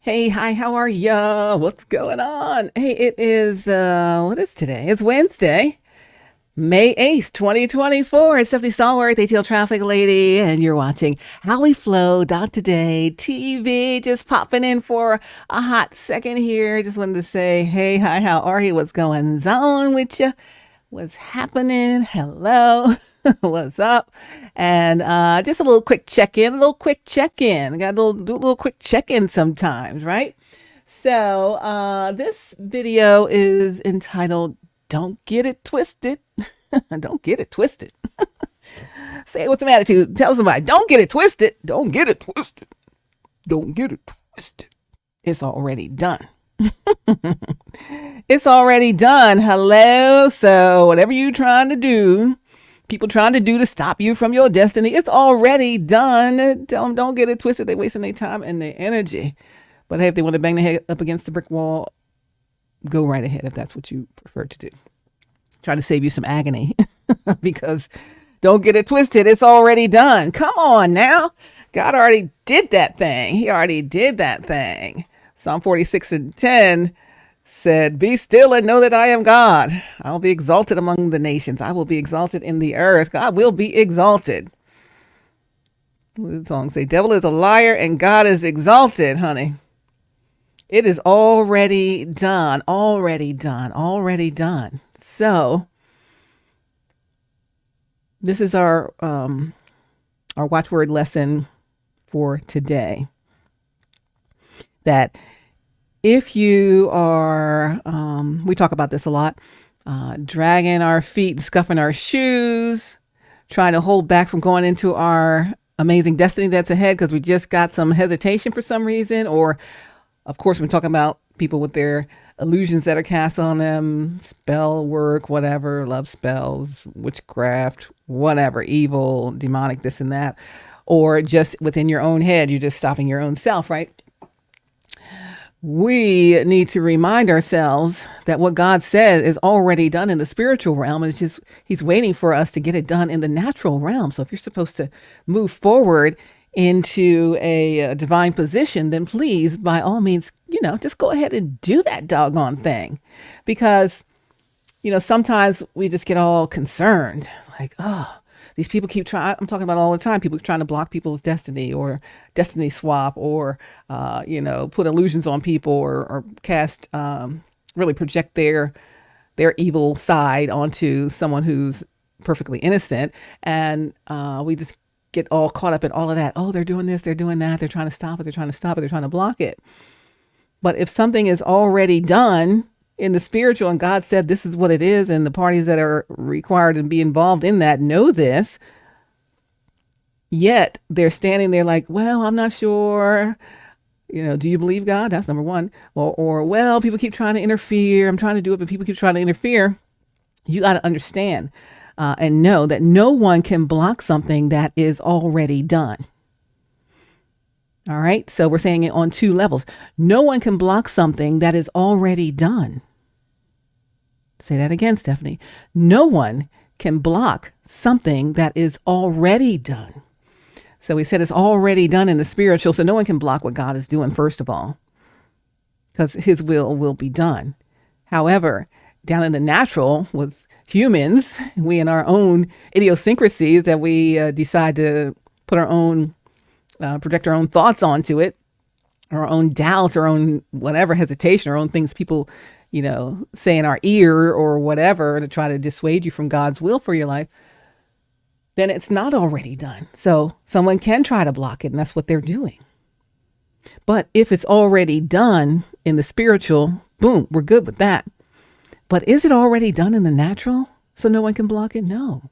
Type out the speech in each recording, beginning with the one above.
Hey, hi, how are ya? What's going on? Hey, it is, what is today? It's Wednesday, May 8th, 2024. It's Stephanie Stallworth, ATL Traffic Lady, and you're watching How We Flow Today TV. Just popping in for a hot second here. Just wanted to say, hey, hi, how are you? What's going on with you? What's happening? Hello. What's up? And just a little quick check-in, a little quick check-in. Got to do a little quick check-in sometimes, right? So this video is entitled Don't Get It Twisted. Don't get it twisted. Say it with some attitude. Tell somebody, don't get it twisted. Don't get it twisted. Don't get it twisted. It's already done. It's already done. Hello. So whatever you're trying to do, people trying to do to stop you from your destiny, it's already done. Tell them don't get it twisted. They're wasting their time and their energy. But hey, if they want to bang their head up against the brick wall, go right ahead if that's what you prefer to do. Try to save you some agony because don't get it twisted. It's already done. Come on now. God already did that thing. He already did that thing. Psalm 46:10 said, be still and know that I am God. I will be exalted among the nations. I will be exalted in the earth. God will be exalted. What does the song say? Devil is a liar and God is exalted, honey. It is already done. Already done. Already done. So this is our watchword lesson for today. That if you are, we talk about this a lot, dragging our feet, scuffing our shoes, trying to hold back from going into our amazing destiny that's ahead because we just got some hesitation for some reason. Or, of course, we're talking about people with their illusions that are cast on them, spell work, whatever, love spells, witchcraft, whatever, evil, demonic, this and that. Or just within your own head, you're just stopping your own self, right? We need to remind ourselves that what God said is already done in the spiritual realm. It's just he's waiting for us to get it done in the natural realm. So if you're supposed to move forward into a divine position, then please, by all means, just go ahead and do that doggone thing. Because, sometimes we just get all concerned like, oh, these people keep trying. I'm talking about all the time. People trying to block people's destiny or destiny swap or, put illusions on people or cast, really project their evil side onto someone who's perfectly innocent. And we just get all caught up in all of that. Oh, they're doing this, they're doing that. They're trying to stop it. They're trying to stop it. They're trying to block it. But if something is already done in the spiritual and God said this is what it is, and the parties that are required to be involved in that know this, yet they're standing there like, well, I'm not sure. Do you believe God? That's number one. Or well, people keep trying to interfere. I'm trying to do it, but people keep trying to interfere. You got to understand and know that no one can block something that is already done. All right. So we're saying it on two levels. No one can block something that is already done. Say that again, Stephanie. No one can block something that is already done. So we said it's already done in the spiritual. So no one can block what God is doing, first of all, because his will be done. However, down in the natural with humans, we in our own idiosyncrasies that we decide to put our own, project our own thoughts onto it, our own doubts, our own whatever hesitation, our own things people say in our ear or whatever to try to dissuade you from God's will for your life, then it's not already done. So someone can try to block it, and that's what they're doing. But if it's already done in the spiritual, boom, we're good with that. But is it already done in the natural so no one can block it? No.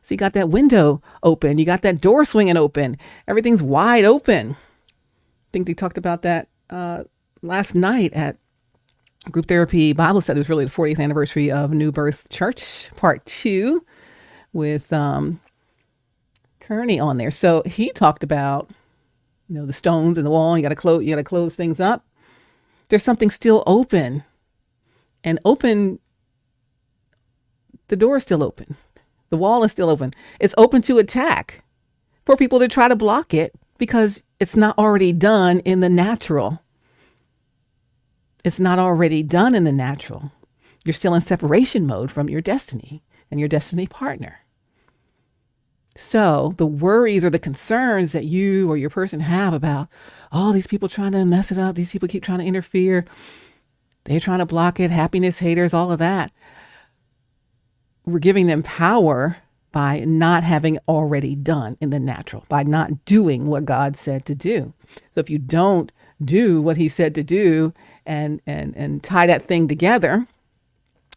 So you got that window open. You got that door swinging open. Everything's wide open. I think they talked about that last night at Group Therapy Bible study. It was really the 40th anniversary of New Birth Church, part 2, with Kearney on there. So he talked about, the stones in the wall. You got to close things up. There's something still open, and open. The door is still open. The wall is still open. It's open to attack for people to try to block it because it's not already done in the natural. It's not already done in the natural. You're still in separation mode from your destiny and your destiny partner. So the worries or the concerns that you or your person have about all these people trying to mess it up, these people keep trying to interfere, they're trying to block it, happiness haters, all of that. We're giving them power by not having already done in the natural, by not doing what God said to do. So if you don't do what he said to do and tie that thing together,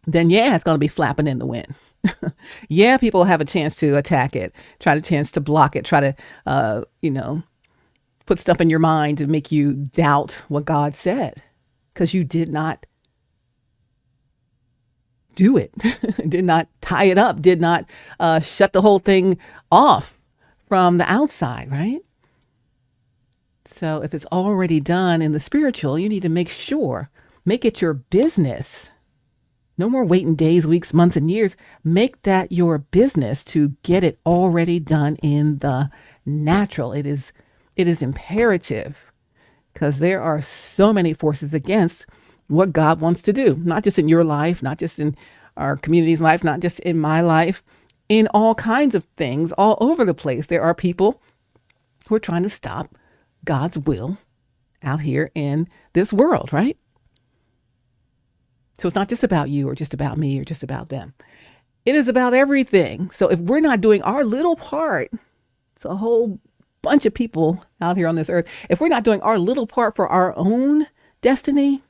then yeah, it's going to be flapping in the wind. Yeah, people have a chance to attack it, try a chance to block it, try to, put stuff in your mind to make you doubt what God said because you did not do it, did not tie it up, did not shut the whole thing off from the outside, right? So if it's already done in the spiritual, you need to make it your business. No more waiting days, weeks, months, and years. Make that your business to get it already done in the natural. It is imperative because there are so many forces against what God wants to do, not just in your life, not just in our community's life, not just in my life, in all kinds of things all over the place. There are people who are trying to stop God's will out here in this world, right? So it's not just about you or just about me or just about them. It is about everything. So if we're not doing our little part, it's a whole bunch of people out here on this earth. If we're not doing our little part for our own destiny,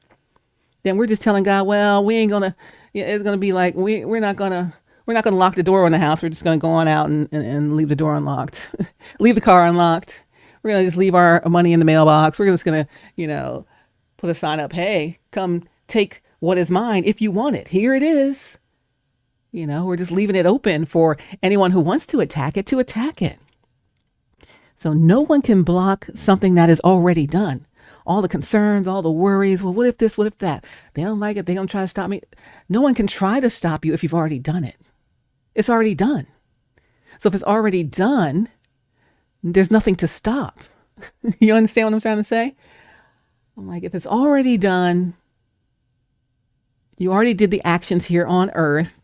then we're just telling God, well, we ain't going to, it's going to be like, we're not going to lock the door on the house. We're just going to go on out and leave the door unlocked, leave the car unlocked. We're going to just leave our money in the mailbox. We're just going to, put a sign up. Hey, come take what is mine if you want it. Here it is. We're just leaving it open for anyone who wants to attack it. So no one can block something that is already done. All the concerns, all the worries. Well, what if this, what if that? They don't like it. They're going to try to stop me. No one can try to stop you if you've already done it. It's already done. So if it's already done, there's nothing to stop. You understand what I'm trying to say? I'm like, if it's already done, you already did the actions here on earth.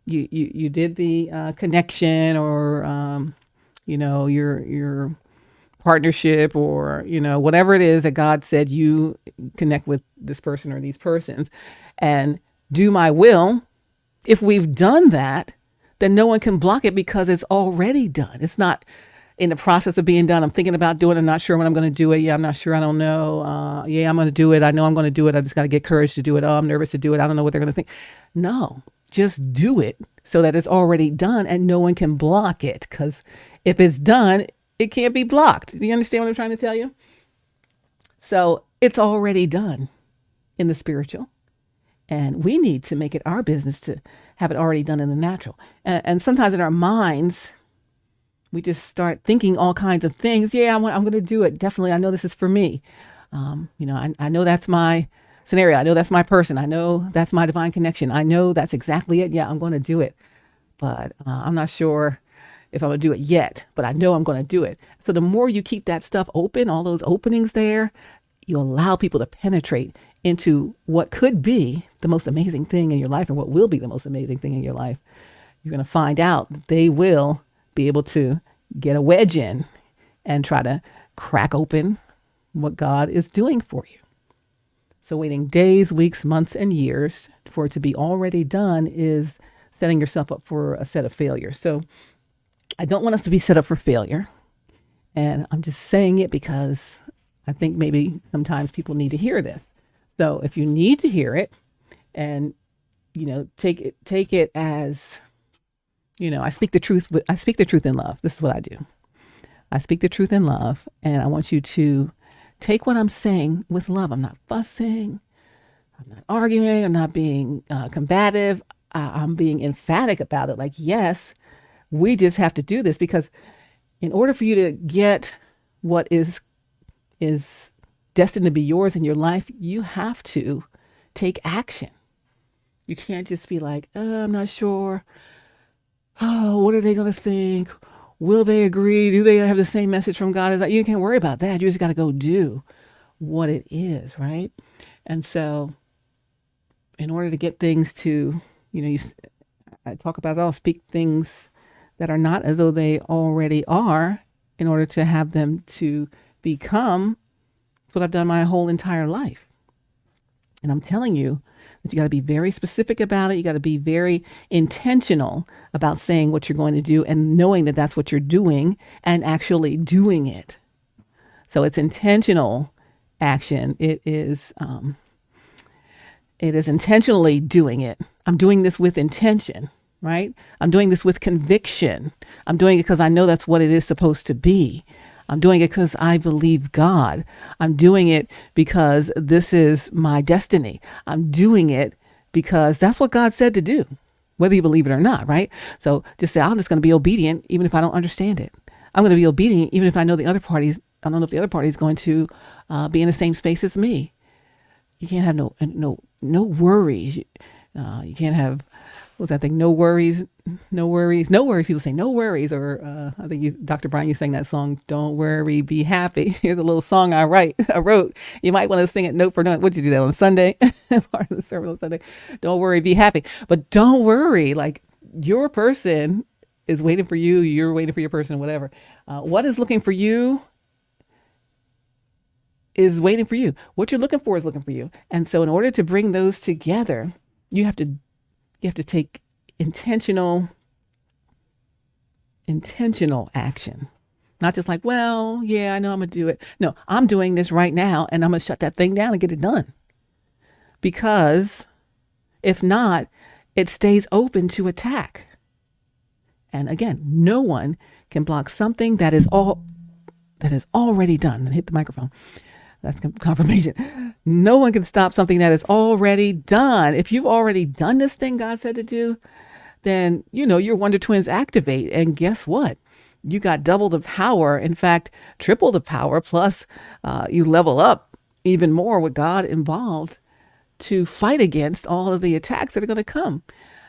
You did the connection or, your partnership or, whatever it is that God said you connect with this person or these persons and do my will. If we've done that, then no one can block it because it's already done. It's not in the process of being done. I'm thinking about doing it. I'm not sure when I'm going to do it. Yeah, I'm not sure. I don't know. I'm going to do it. I know I'm going to do it. I just got to get courage to do it. Oh, I'm nervous to do it. I don't know what they're going to think. No, just do it so that it's already done and no one can block it. Because if it's done, it can't be blocked. Do you understand what I'm trying to tell you? So it's already done in the spiritual. And we need to make it our business to have it already done in the natural. And sometimes in our minds, we just start thinking all kinds of things. Yeah, I'm going to do it. Definitely. I know this is for me. I know that's my scenario. I know that's my person. I know that's my divine connection. I know that's exactly it. Yeah, I'm going to do it. But I'm not sure if I'm going to do it yet, but I know I'm going to do it. So the more you keep that stuff open, all those openings there, you allow people to penetrate into what could be the most amazing thing in your life and what will be the most amazing thing in your life. You're going to find out that they will be able to get a wedge in and try to crack open what God is doing for you. So waiting days, weeks, months, and years for it to be already done is setting yourself up for a set of failures. So I don't want us to be set up for failure. And I'm just saying it because I think maybe sometimes people need to hear this. So if you need to hear it and, take it as, I speak the truth in love. This is what I do. I speak the truth in love, and I want you to take what I'm saying with love. I'm not fussing. I'm not arguing. I'm not being combative. I'm being emphatic about it. Like, yes, we just have to do this because in order for you to get what is destined to be yours in your life, you have to take action. You can't just be like, I'm not sure. Oh, what are they going to think? Will they agree? Do they have the same message from God as that? You can't worry about that. You just got to go do what it is, right? And so, in order to get things to, I talk about it all, speak things that are not as though they already are, in order to have them to become. That's what I've done my whole entire life. And I'm telling you that you got to be very specific about it. You got to be very intentional about saying what you're going to do and knowing that that's what you're doing and actually doing it. So it's intentional action. It is intentionally doing it. I'm doing this with intention, right? I'm doing this with conviction. I'm doing it because I know that's what it is supposed to be. I'm doing it because I believe God. I'm doing it because this is my destiny. I'm doing it because that's what God said to do, whether you believe it or not, right? So just say, I'm just going to be obedient, even if I don't understand it. I'm going to be obedient, even if I know I don't know if the other party is going to be in the same space as me. You can't have no worries. You can't have, what's that thing? No worries. People say no worries. Or I think Dr. Brian, you sang that song, Don't Worry, Be Happy. Here's a little song I wrote. You might want to sing it note for note. Would you do that on Sunday? Part of the sermon on Sunday. Don't worry, be happy. But don't worry, like your person is waiting for you. You're waiting for your person, whatever. What is looking for you is waiting for you. What you're looking for is looking for you. And so in order to bring those together, you have to take intentional action. Not just like, well, yeah, I know I'm going to do it. No, I'm doing this right now and I'm going to shut that thing down and get it done. Because if not, it stays open to attack. And again, no one can block something that is already done. And hit the microphone. That's confirmation. No one can stop something that is already done. If you've already done this thing God said to do, then, your Wonder Twins activate. And guess what? You got double the power. In fact, triple the power. Plus, you level up even more with God involved to fight against all of the attacks that are going to come.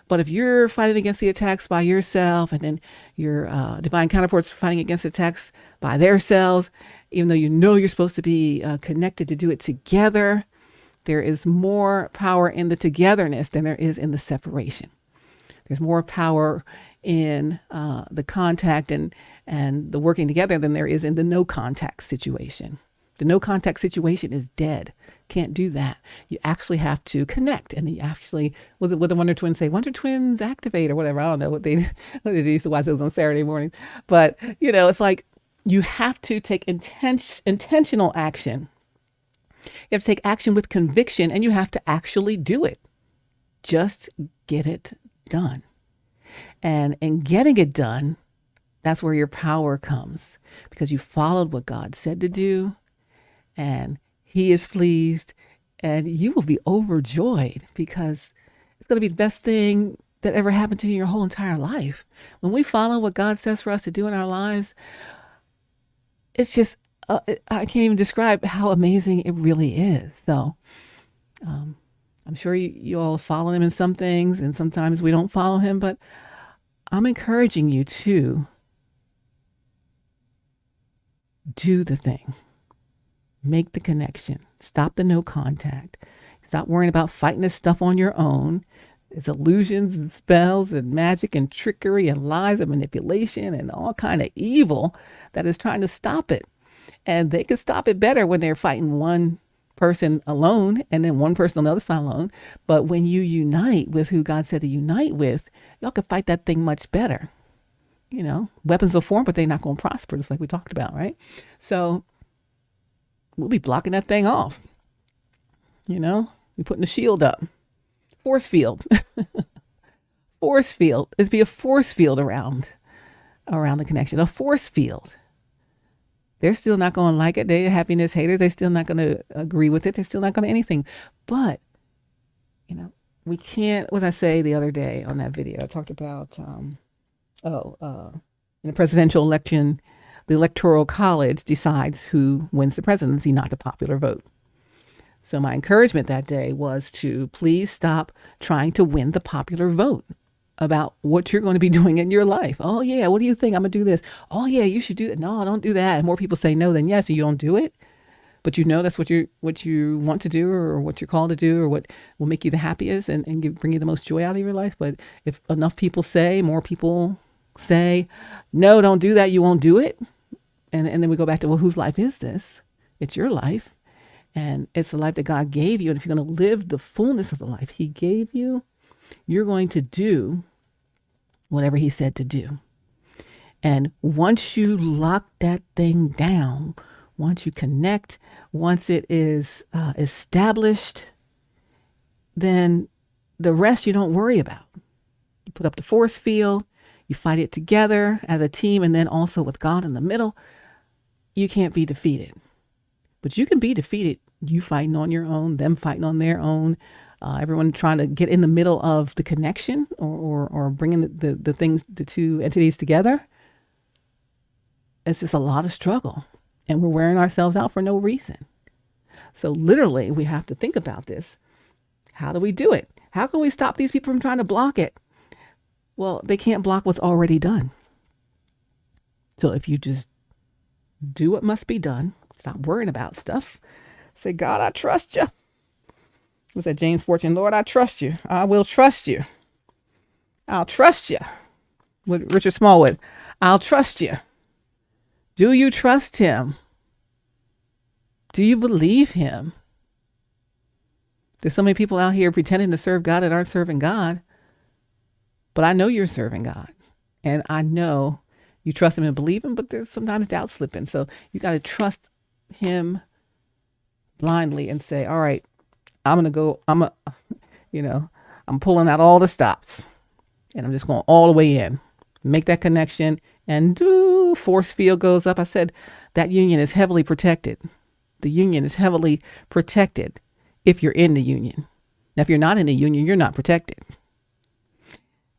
But if you're fighting against the attacks by yourself, and then your divine counterparts fighting against attacks by themselves, even though you're supposed to be connected to do it together, there is more power in the togetherness than there is in the separation. There's more power in the contact and the working together than there is in the no contact situation. The no contact situation is dead. Can't do that. You actually have to connect. And you actually, what the Wonder Twins say, Wonder Twins activate or whatever. I don't know what they used to watch those on Saturday mornings. But, it's like you have to take intentional action. You have to take action with conviction, and you have to actually do it. Just get it done. And in getting it done, that's where your power comes, because you followed what God said to do, and He is pleased, and you will be overjoyed, because it's going to be the best thing that ever happened to you your whole entire life. When we follow what God says for us to do in our lives, it's just, I can't even describe how amazing it really is. So I'm sure you all follow Him in some things, and sometimes we don't follow Him, but I'm encouraging you to do the thing. Make the connection. Stop the no contact. Stop worrying about fighting this stuff on your own. It's illusions and spells and magic and trickery and lies and manipulation and all kind of evil that is trying to stop it. And they can stop it better when they're fighting one person alone and then one person on the other side alone. But when you unite with who God said to unite with, y'all can fight that thing much better. Weapons will form, but they're not going to prosper, just like we talked about, right? So we'll be blocking that thing off. We're putting the shield up. Force field. Force field. It'd be a force field around the connection. A force field. They're still not going to like it. They're happiness haters. They're still not going to agree with it. They're still not going to anything. But, we can't, what I say the other day on that video, I talked about, in the presidential election, the Electoral College decides who wins the presidency, not the popular vote. So my encouragement that day was to please stop trying to win the popular vote about what you're going to be doing in your life. Oh yeah, what do you think? I'm going to do this. Oh yeah, you should do that. No, don't do that. And more people say no than yes, and you don't do it. but you know that's what you want to do, or what you're called to do, or what will make you the happiest and bring you the most joy out of your life. But if enough people say, more people say, no, don't do that, you won't do it. And then we go back to, well, whose life is this? It's your life. And it's the life that God gave you. And if you're going to live the fullness of the life he gave you, you're going to do whatever he said to do. And once you lock that thing down, once you connect, once it is established, then the rest you don't worry about. You put up the force field, you fight it together as a team, and then also with God in the middle. You can't be defeated. But you can be defeated. You fighting on your own, them fighting on their own, everyone trying to get in the middle of the connection, or bringing the things, the two entities together. It's just a lot of struggle, and we're wearing ourselves out for no reason. So literally, we have to think about this. How do we do it? How can we stop these people from trying to block it? Well, they can't block what's already done. So if you just do what must be done, stop worrying about stuff. Say, God, I trust you. Was that James 14? Lord, I trust you. I will trust you. I'll trust you. With Richard Smallwood, I'll trust you. Do you trust him? Do you believe him? There's so many people out here pretending to serve God that aren't serving God. But I know you're serving God. And I know you trust him and believe him, but there's sometimes doubt slipping. So you got to trust him blindly and say, all right, I'm pulling out all the stops, and I'm just going all the way in, make that connection, and force field goes up. I said that union is heavily protected. The union is heavily protected if you're in the union. Now, if you're not in the union, you're not protected.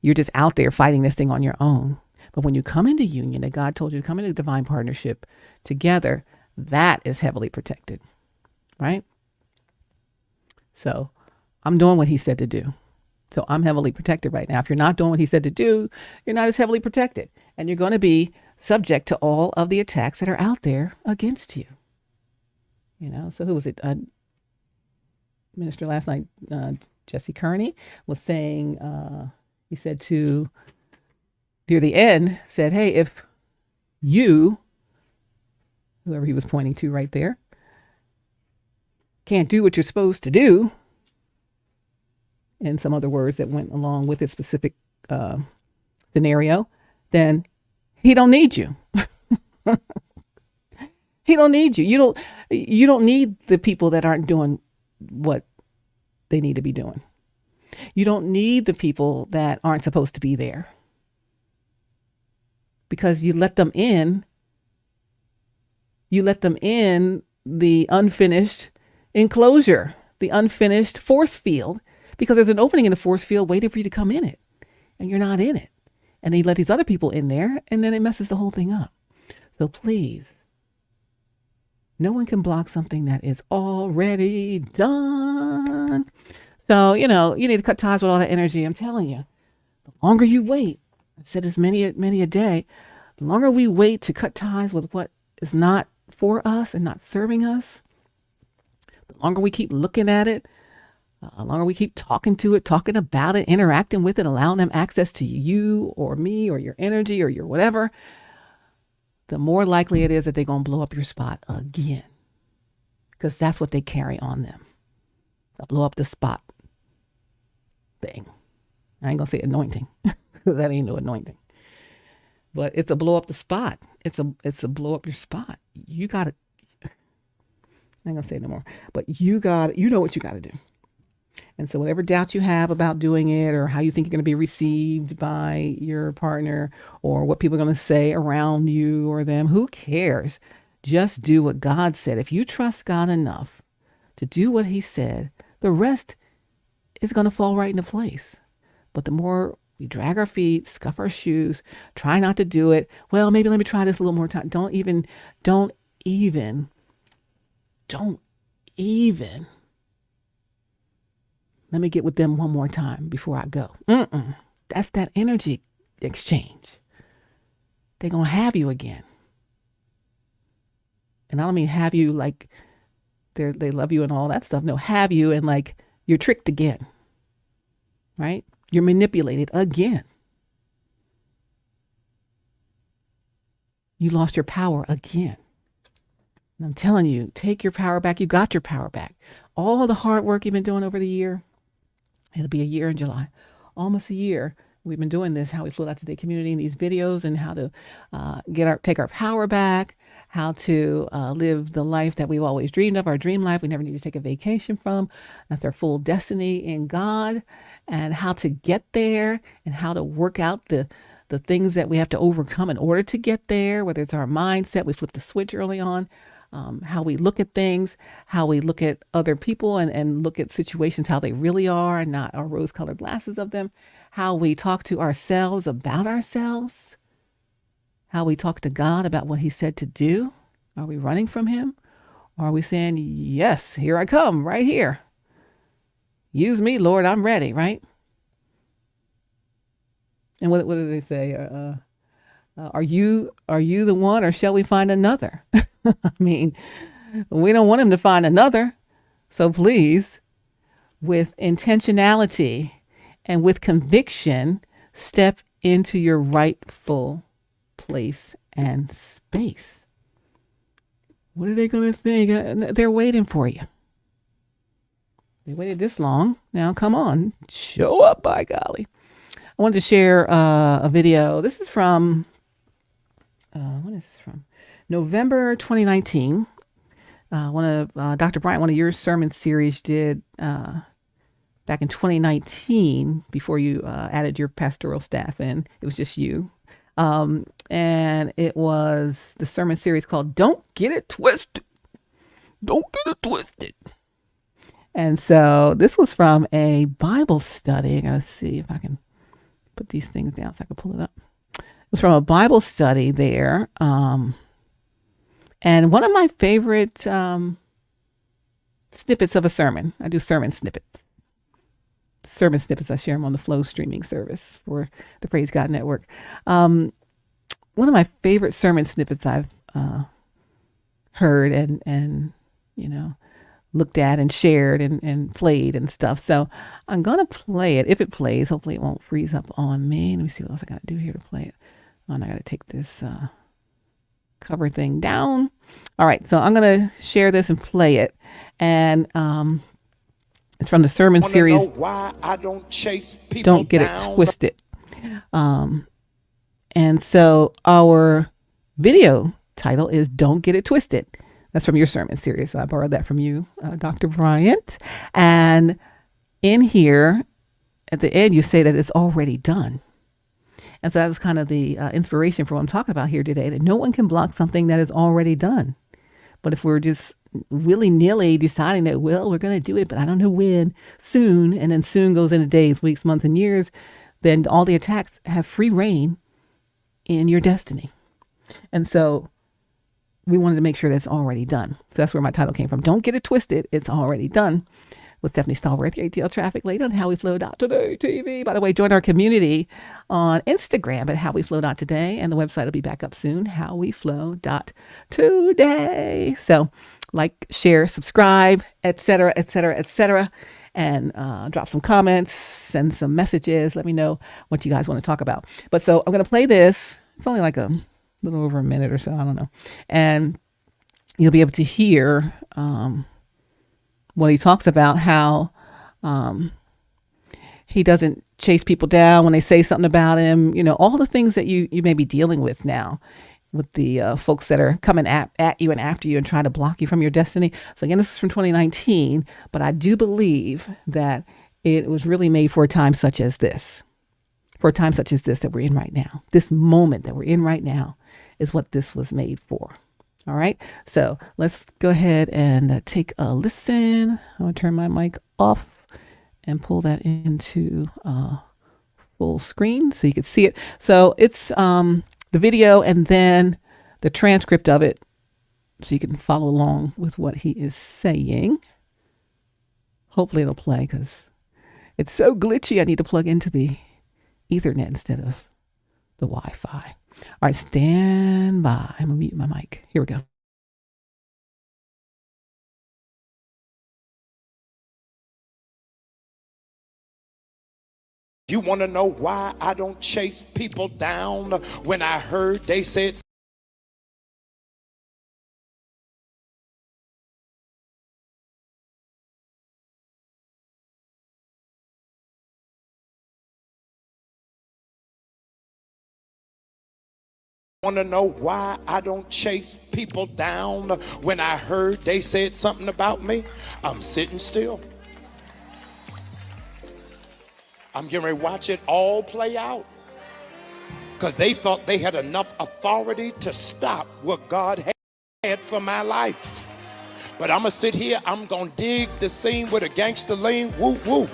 You're just out there fighting this thing on your own. But when you come into union, that God told you to come into divine partnership together, that is heavily protected, right? So I'm doing what he said to do. So I'm heavily protected right now. If you're not doing what he said to do, you're not as heavily protected. And you're going to be subject to all of the attacks that are out there against you. So who was it? Minister last night, Jesse Kearney, was saying, he said to, near the end, said, hey, if you, whoever he was pointing to right there, can't do what you're supposed to do, and some other words that went along with this specific scenario, then he don't need you. He don't need you. You don't need the people that aren't doing what they need to be doing. You don't need the people that aren't supposed to be there, because you let them in. You let them in the unfinished enclosure, the unfinished force field, because there's an opening in the force field waiting for you to come in it, and you're not in it. And then you let these other people in there, and then it messes the whole thing up. So please, no one can block something that is already done. So, you need to cut ties with all that energy. I'm telling you, the longer you wait, I said this many a day, the longer we wait to cut ties with what is not for us and not serving us, the longer we keep looking at it, the longer we keep talking to it, talking about it, interacting with it, allowing them access to you or me or your energy or your whatever, the more likely it is that they're going to blow up your spot again. Because that's what they carry on them. They'll blow up the spot thing. I ain't going to say anointing, because that ain't no anointing. But it's a blow up the spot. It's a blow up your spot. You got to, I ain't going to say it no more, but you know what you got to do. And so whatever doubt you have about doing it, or how you think you're going to be received by your partner, or what people are going to say around you or them, who cares? Just do what God said. If you trust God enough to do what he said, the rest is going to fall right into place. But the more we drag our feet, scuff our shoes, try not to do it. Well, maybe let me try this a little more time. Don't even let me get with them one more time before I go. That's that energy exchange. They're going to have you again. And I don't mean have you like they love you and all that stuff. No, have you, and like you're tricked again, right? You're manipulated again. You lost your power again. And I'm telling you, take your power back. You got your power back. All the hard work you've been doing over the year, it'll be a year in July, almost a year. We've been doing this, how we float out today community, in these videos, and how to take our power back, how to live the life that we've always dreamed of, our dream life we never need to take a vacation from. That's our full destiny in God, and how to get there, and how to work out the things that we have to overcome in order to get there, whether it's our mindset, we flipped the switch early on, how we look at things, how we look at other people and look at situations, how they really are, and not our rose-colored glasses of them, how we talk to ourselves about ourselves, how we talk to God about what he said to do. Are we running from him? Or are we saying, yes, here I come, right here. Use me, Lord, I'm ready, right? And what do they say? Are you the one, or shall we find another? I mean, we don't want him to find another. So please, with intentionality and with conviction, step into your rightful place and space. What are they going to think? They're waiting for you. They waited this long. Now, come on, show up, by golly. I wanted to share a video. This is from, when is this from? November 2019. One of Dr. Bryant, one of your sermon series did back in 2019 before you added your pastoral staff in. It was just you. And it was the sermon series called Don't Get It Twisted. Don't Get It Twisted. And so this was from a Bible study. I gotta see if I can put these things down so I can pull it up. It was from a Bible study there. And one of my favorite snippets of a sermon, I do sermon snippets. I share them on the Flow streaming service for the Praise God Network. One of my favorite sermon snippets I've heard and looked at and shared and played and stuff. So I'm going to play it. If it plays, hopefully it won't freeze up on me. Let me see what else I got to do here to play it. And I got to take this cover thing down. All right. So I'm going to share this and play it. And it's from the sermon series. Why I don't chase people Don't Get It Twisted. And so our video title is Don't Get It Twisted. That's from your sermon series. So I borrowed that from you, Dr. Bryant. And in here, at the end, you say that it's already done. And so that's kind of the inspiration for what I'm talking about here today, that no one can block something that is already done. But if we're just willy-nilly deciding that, well, we're going to do it, but I don't know when, soon, and then soon goes into days, weeks, months, and years, then all the attacks have free reign in your destiny. And so we wanted to make sure that's already done. So that's where my title came from. Don't Get It Twisted. It's already done. With Stephanie Stallworth, your ATL Traffic Lady on How We Flow Today TV. By the way, join our community on Instagram at How We Flow Today, and the website will be back up soon, How We Flow Today. So, like, share, subscribe, etc., etc., etc., and drop some comments, send some messages. Let me know what you guys want to talk about. But so I'm going to play this. It's only like a little over a minute or so. I don't know, and you'll be able to hear. When he talks about how he doesn't chase people down when they say something about him, all the things that you may be dealing with now with the folks that are coming at you and after you and trying to block you from your destiny. So again, this is from 2019, but I do believe that it was really made for a time such as this, that we're in right now. This moment that we're in right now is what this was made for. All right, so let's go ahead and take a listen. I'm going to turn my mic off and pull that into full screen so you can see it. So it's the video and then the transcript of it so you can follow along with what he is saying. Hopefully it'll play because it's so glitchy. I need to plug into the Ethernet instead of the Wi-Fi. All right, stand by. I'm going to mute my mic. Here we go. You want to know why I don't chase people down when I heard they said want to know why I don't chase people down when I heard they said something about me? I'm sitting still. I'm getting ready to watch it all play out because they thought they had enough authority to stop what God had for my life. But I'm going to sit here, I'm going to dig the scene with a gangster lean, woo woo.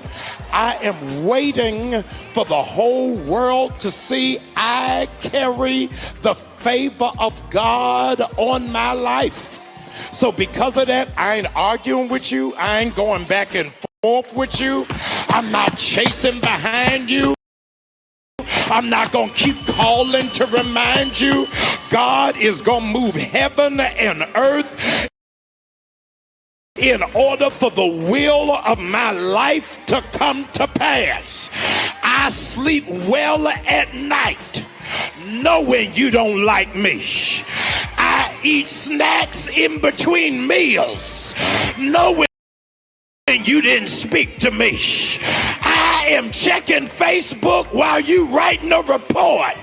I am waiting for the whole world to see I carry the favor of God on my life. So because of that, I ain't arguing with you. I ain't going back and forth with you. I'm not chasing behind you. I'm not going to keep calling to remind you. God is going to move heaven and earth in order for the will of my life to come to pass. I sleep well at night knowing you don't like me. I eat snacks in between meals knowing you didn't speak to me. I am checking Facebook while you writing a report,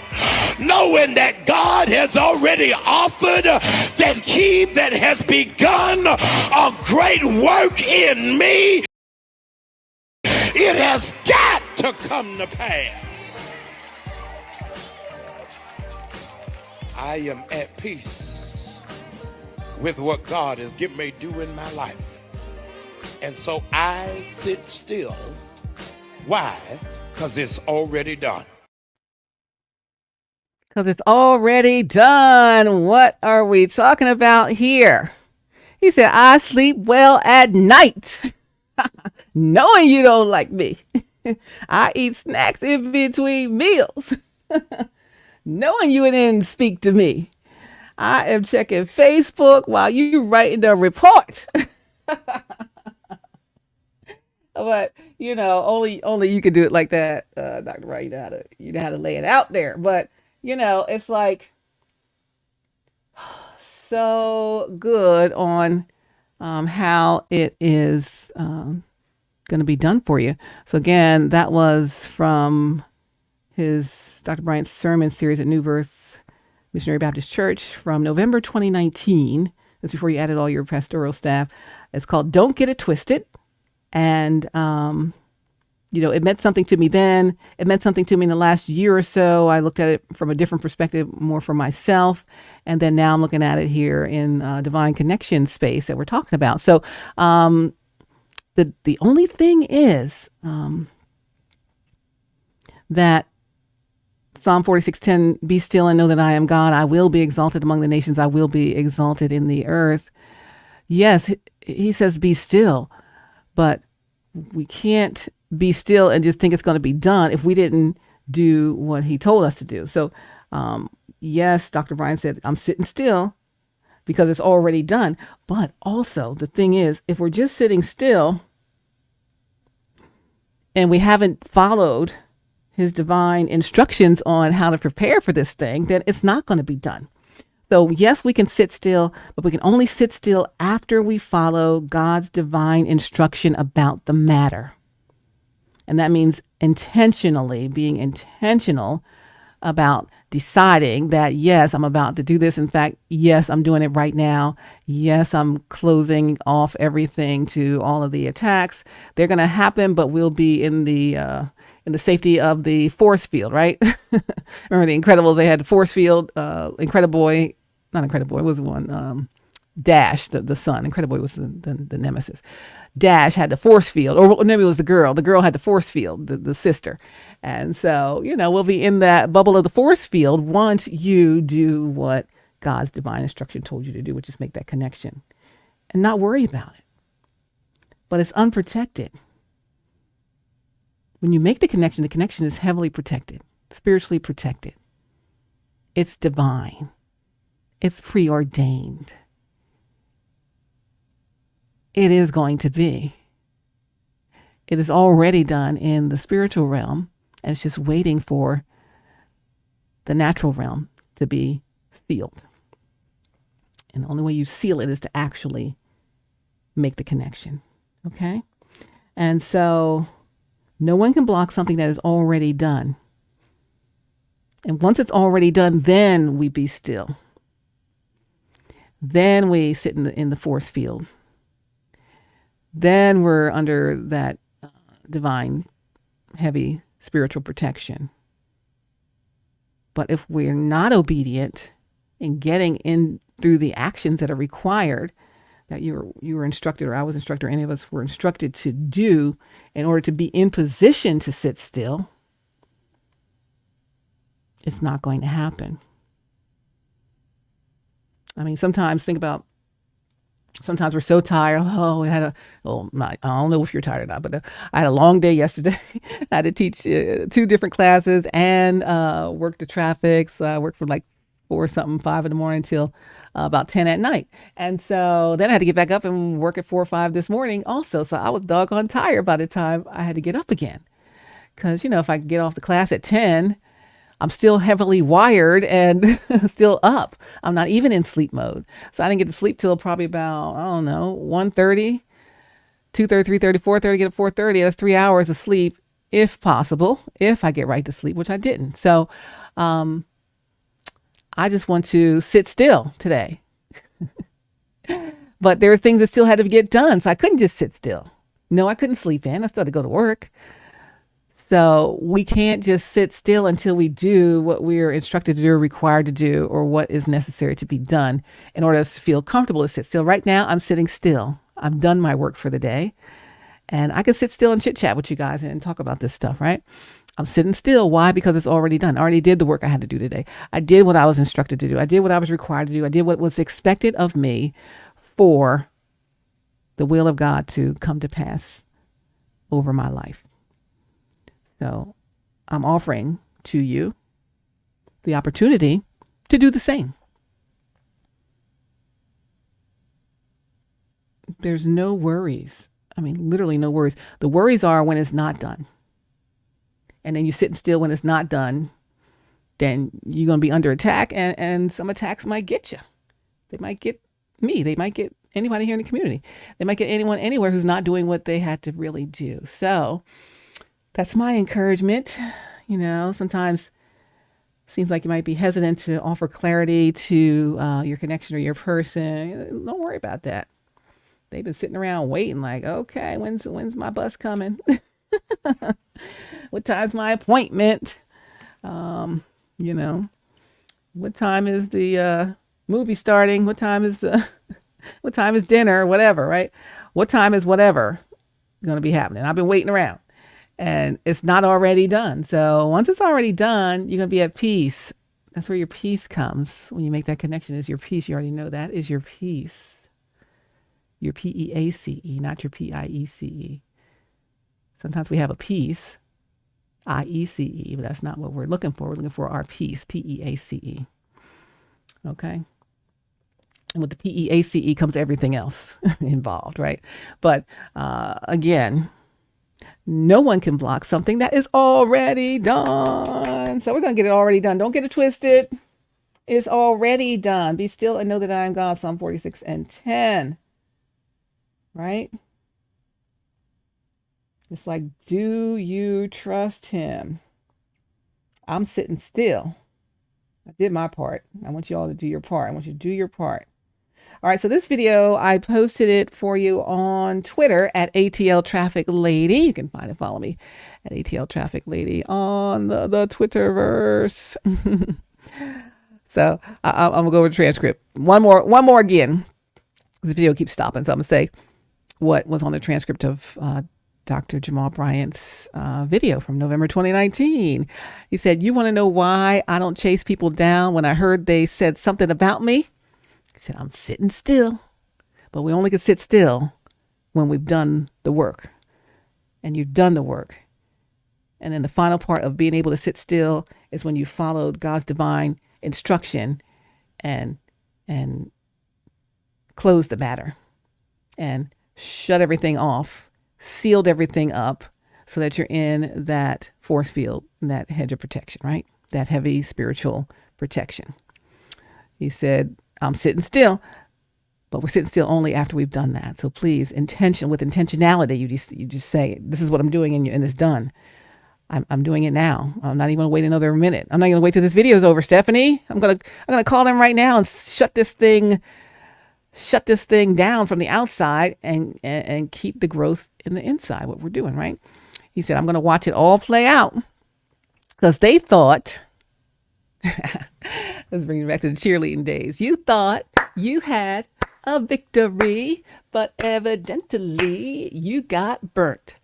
knowing that God has already offered that he that has begun a great work in me, it has got to come to pass. I am at peace with what God is getting me to do in my life. And so I sit still. Why? Because it's already done. Because it's already done. What are we talking about here? He said, I sleep well at night, knowing you don't like me. I eat snacks in between meals, knowing you didn't speak to me. I am checking Facebook while you writing the report. But only you could do it like that, Dr. Wright. You know how to lay it out there. But it's like so good on how it is going to be done for you. So again, that was from his Dr. Bryant's sermon series at New Birth Missionary Baptist Church from November 2019. That's before you added all your pastoral staff. It's called "Don't Get It Twisted," and it meant something to me then. It meant something to me in the last year or so. I looked at it from a different perspective, more for myself. And then now I'm looking at it here in divine connection space that we're talking about. So the only thing is that Psalm 46:10, be still and know that I am God. I will be exalted among the nations. I will be exalted in the earth. Yes, he says be still, but we can't be still and just think it's going to be done if we didn't do what he told us to do. So, yes, Dr. Brian said, I'm sitting still because it's already done. But also the thing is, if we're just sitting still and we haven't followed his divine instructions on how to prepare for this thing, then it's not going to be done. So yes, we can sit still, but we can only sit still after we follow God's divine instruction about the matter. And that means intentionally being intentional about deciding that, yes, I'm about to do this. In fact, yes, I'm doing it right now. Yes, I'm closing off everything to all of the attacks. They're going to happen, but we'll be in the safety of the force field, right? Remember the Incredibles? They had the force field, Incrediboy, not Incrediboy, was the one, Dash, the son. Incrediboy was the nemesis. Dash had the force field, or maybe it was the girl. The girl had the force field, the sister. And so, we'll be in that bubble of the force field once you do what God's divine instruction told you to do, which is make that connection and not worry about it. But it's unprotected. When you make the connection is heavily protected, spiritually protected. It's divine. It's preordained. It is going to be. It is already done in the spiritual realm. And it's just waiting for the natural realm to be sealed. And the only way you seal it is to actually make the connection. Okay? And so no one can block something that is already done. And once it's already done, then we be still. Then we sit in the force field. Then we're under that divine, heavy spiritual protection. But if we're not obedient in getting in through the actions that are required, that you were instructed, or I was instructed, or any of us were instructed to do in order to be in position to sit still, it's not going to happen. I mean, sometimes we're so tired. Oh, I don't know if you're tired or not, but I had a long day yesterday. I had to teach 2 different classes and work the traffic. So I worked from like 5 in the morning till about 10 at night. And so then I had to get back up and work at 4 or 5 this morning also. So I was doggone tired by the time I had to get up again. Because, if I get off the class at 10, I'm still heavily wired and still up. I'm not even in sleep mode. So I didn't get to sleep till probably about, 1:30, 2:30, 3:30, 4:30, get up 4:30. That's 3 hours of sleep, if possible, if I get right to sleep, which I didn't. So I just want to sit still today. But there are things that still had to get done. So I couldn't just sit still. No, I couldn't sleep in. I still had to go to work. So we can't just sit still until we do what we're instructed to do or required to do, or what is necessary to be done in order to feel comfortable to sit still. Right now, I'm sitting still. I've done my work for the day, and I can sit still and chit chat with you guys and talk about this stuff, right? I'm sitting still. Why? Because it's already done. I already did the work I had to do today. I did what I was instructed to do. I did what I was required to do. I did what was expected of me for the will of God to come to pass over my life. So I'm offering to you the opportunity to do the same. There's no worries. I mean, literally no worries. The worries are when it's not done. And then you're sitting still when it's not done, then you're going to be under attack, and some attacks might get you. They might get me. They might get anybody here in the community. They might get anyone anywhere who's not doing what they had to really do. So that's my encouragement. Sometimes it seems like you might be hesitant to offer clarity to your connection or your person. Don't worry about that. They've been sitting around waiting like, okay, when's my bus coming? What time's my appointment? What time is the movie starting? What time is dinner? Whatever, right? What time is whatever going to be happening? I've been waiting around. And it's not already done. So once it's already done, you're going to be at peace. That's where your peace comes. When you make that connection, is your peace. You already know that is your peace. Your P-E-A-C-E, not your P-I-E-C-E. Sometimes we have a peace, I-E-C-E, but that's not what we're looking for. We're looking for our peace, P-E-A-C-E. Okay? And with the P-E-A-C-E comes everything else involved, right? But again, no one can block something that is already done. So we're going to get it already done. Don't get it twisted. It's already done. Be still and know that I am God. Psalm 46 and 10. Right? It's like, do you trust him? I'm sitting still. I did my part. I want you all to do your part. I want you to do your part. All right, so this video, I posted it for you on Twitter at ATL Traffic Lady. You can find and follow me at ATL Traffic Lady on the Twitterverse. So I'm gonna go over the transcript. One more again. This video keeps stopping, so I'm gonna say what was on the transcript of Dr. Jamal Bryant's video from November 2019. He said, "You want to know why I don't chase people down when I heard they said something about me?" He said, "I'm sitting still, but we only can sit still when we've done the work." And you've done the work. And then the final part of being able to sit still is when you followed God's divine instruction and closed the matter and shut everything off, sealed everything up, so that you're in that force field, that hedge of protection, right? That heavy spiritual protection. He said, I'm sitting still, but we're sitting still only after we've done that. So please, with intentionality, you just say, this is what I'm doing, and it's done. I'm doing it now. I'm not even going to wait another minute. I'm not going to wait till this video is over, Stephanie. I'm going to call them right now and shut this thing down from the outside and keep the growth in the inside, what we're doing, right? He said, I'm going to watch it all play out because they thought, let's bring it back to the cheerleading days. You thought you had a victory, but evidently you got burnt.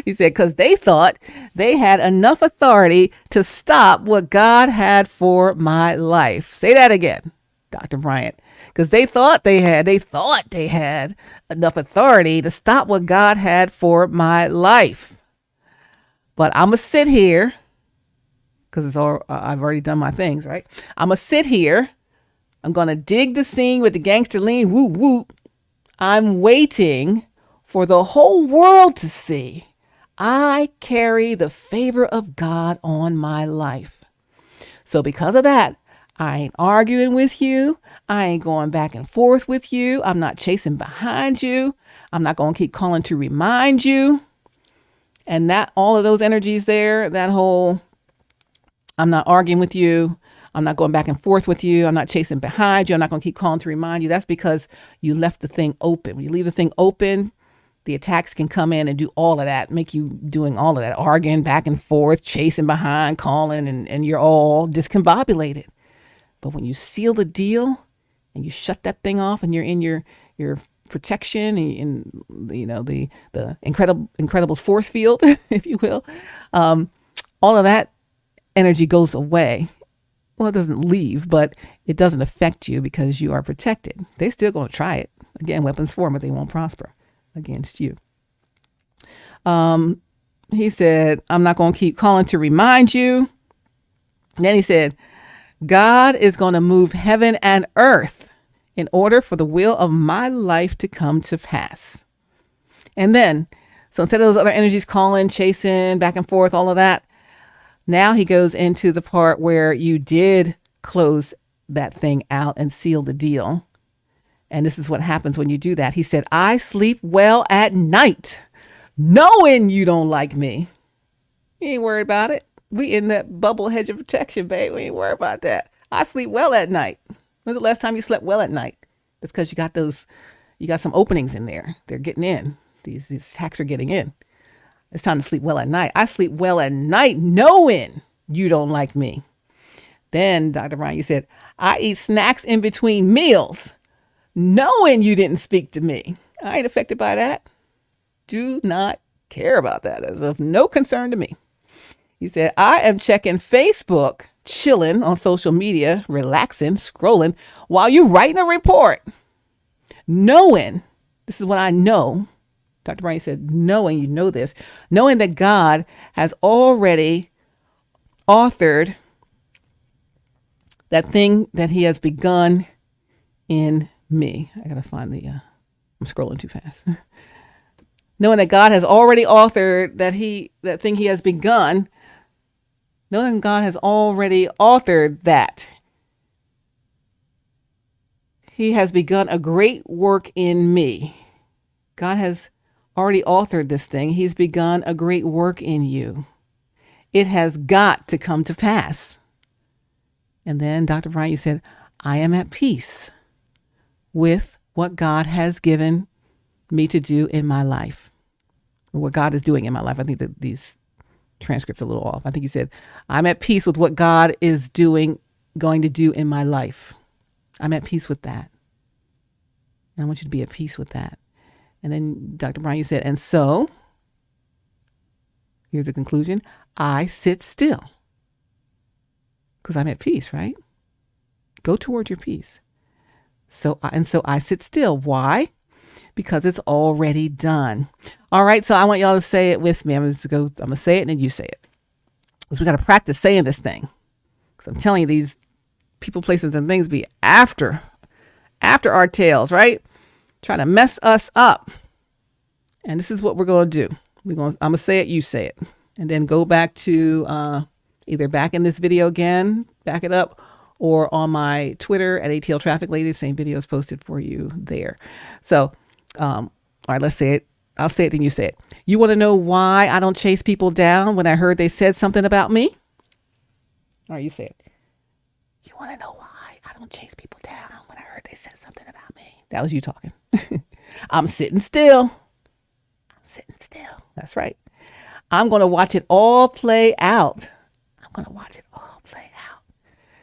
He said, because they thought they had enough authority to stop what God had for my life. Say that again, Dr. Bryant. Because they thought they had enough authority to stop what God had for my life. But I'm going to sit here, because I've already done my things, right? I'm going to sit here. I'm going to dig the scene with the gangster lean, whoop, whoop. I'm waiting for the whole world to see I carry the favor of God on my life. So because of that, I ain't arguing with you. I ain't going back and forth with you. I'm not chasing behind you. I'm not going to keep calling to remind you. And that all of those energies there, that whole, I'm not arguing with you. I'm not going back and forth with you. I'm not chasing behind you. I'm not going to keep calling to remind you. That's because you left the thing open. When you leave the thing open, the attacks can come in and do all of that, make you doing all of that, arguing back and forth, chasing behind, calling, and you're all discombobulated. But when you seal the deal and you shut that thing off and you're in your protection and the incredible force field, if you will, all of that energy goes away. Well, it doesn't leave, but it doesn't affect you because you are protected. They're still going to try it. Again, weapons form, but they won't prosper against you. He said, I'm not going to keep calling to remind you. And then he said, God is going to move heaven and earth in order for the will of my life to come to pass. And then, so instead of those other energies calling, chasing, back and forth, all of that, now he goes into the part where you did close that thing out and seal the deal. And this is what happens when you do that. He said, I sleep well at night, knowing you don't like me. You ain't worried about it. We in that bubble hedge of protection, babe. We ain't worried about that. I sleep well at night. When's the last time you slept well at night? That's because you got some openings in there. They're getting in. These attacks are getting in. It's time to sleep well at night. I sleep well at night knowing you don't like me. Then, Dr. Brian, you said, I eat snacks in between meals knowing you didn't speak to me. I ain't affected by that. Do not care about that. As of no concern to me. He said, I am checking Facebook, chilling on social media, relaxing, scrolling while you writing a report. Knowing, this is what I know. Dr. Brian said, knowing, you know this, knowing that God has already authored that thing that he has begun in me. I got to find I'm scrolling too fast. Knowing that God has already authored that thing he has begun, knowing God has already authored that. He has begun a great work in me. God has already authored this thing. He's begun a great work in you. It has got to come to pass. And then, Dr. Brian, you said, I am at peace with what God has given me to do in my life, or what God is doing in my life. I think that these transcripts are a little off. I think you said, I'm at peace with what God is going to do in my life. I'm at peace with that. And I want you to be at peace with that. And then Dr. Brian, you said, and so, here's the conclusion, I sit still. Because I'm at peace, right? Go towards your peace. So I sit still. Why? Because it's already done. All right, so I want y'all to say it with me. I'm going to say it and then you say it. Because we got to practice saying this thing. Because I'm telling you, these people, places, and things be after our tails, right? Trying to mess us up. And this is what we're going to do. I'm going to say it, you say it. And then go back to either back in this video again, back it up, or on my Twitter at ATL Traffic Lady. Same video is posted for you there. So, all right, let's say it. I'll say it, then you say it. You want to know why I don't chase people down when I heard they said something about me? All right, you say it. You want to know why I don't chase people down when I heard they said something about me? That was you talking. I'm sitting still. I'm sitting still. That's right. I'm going to watch it all play out. I'm going to watch it all play out.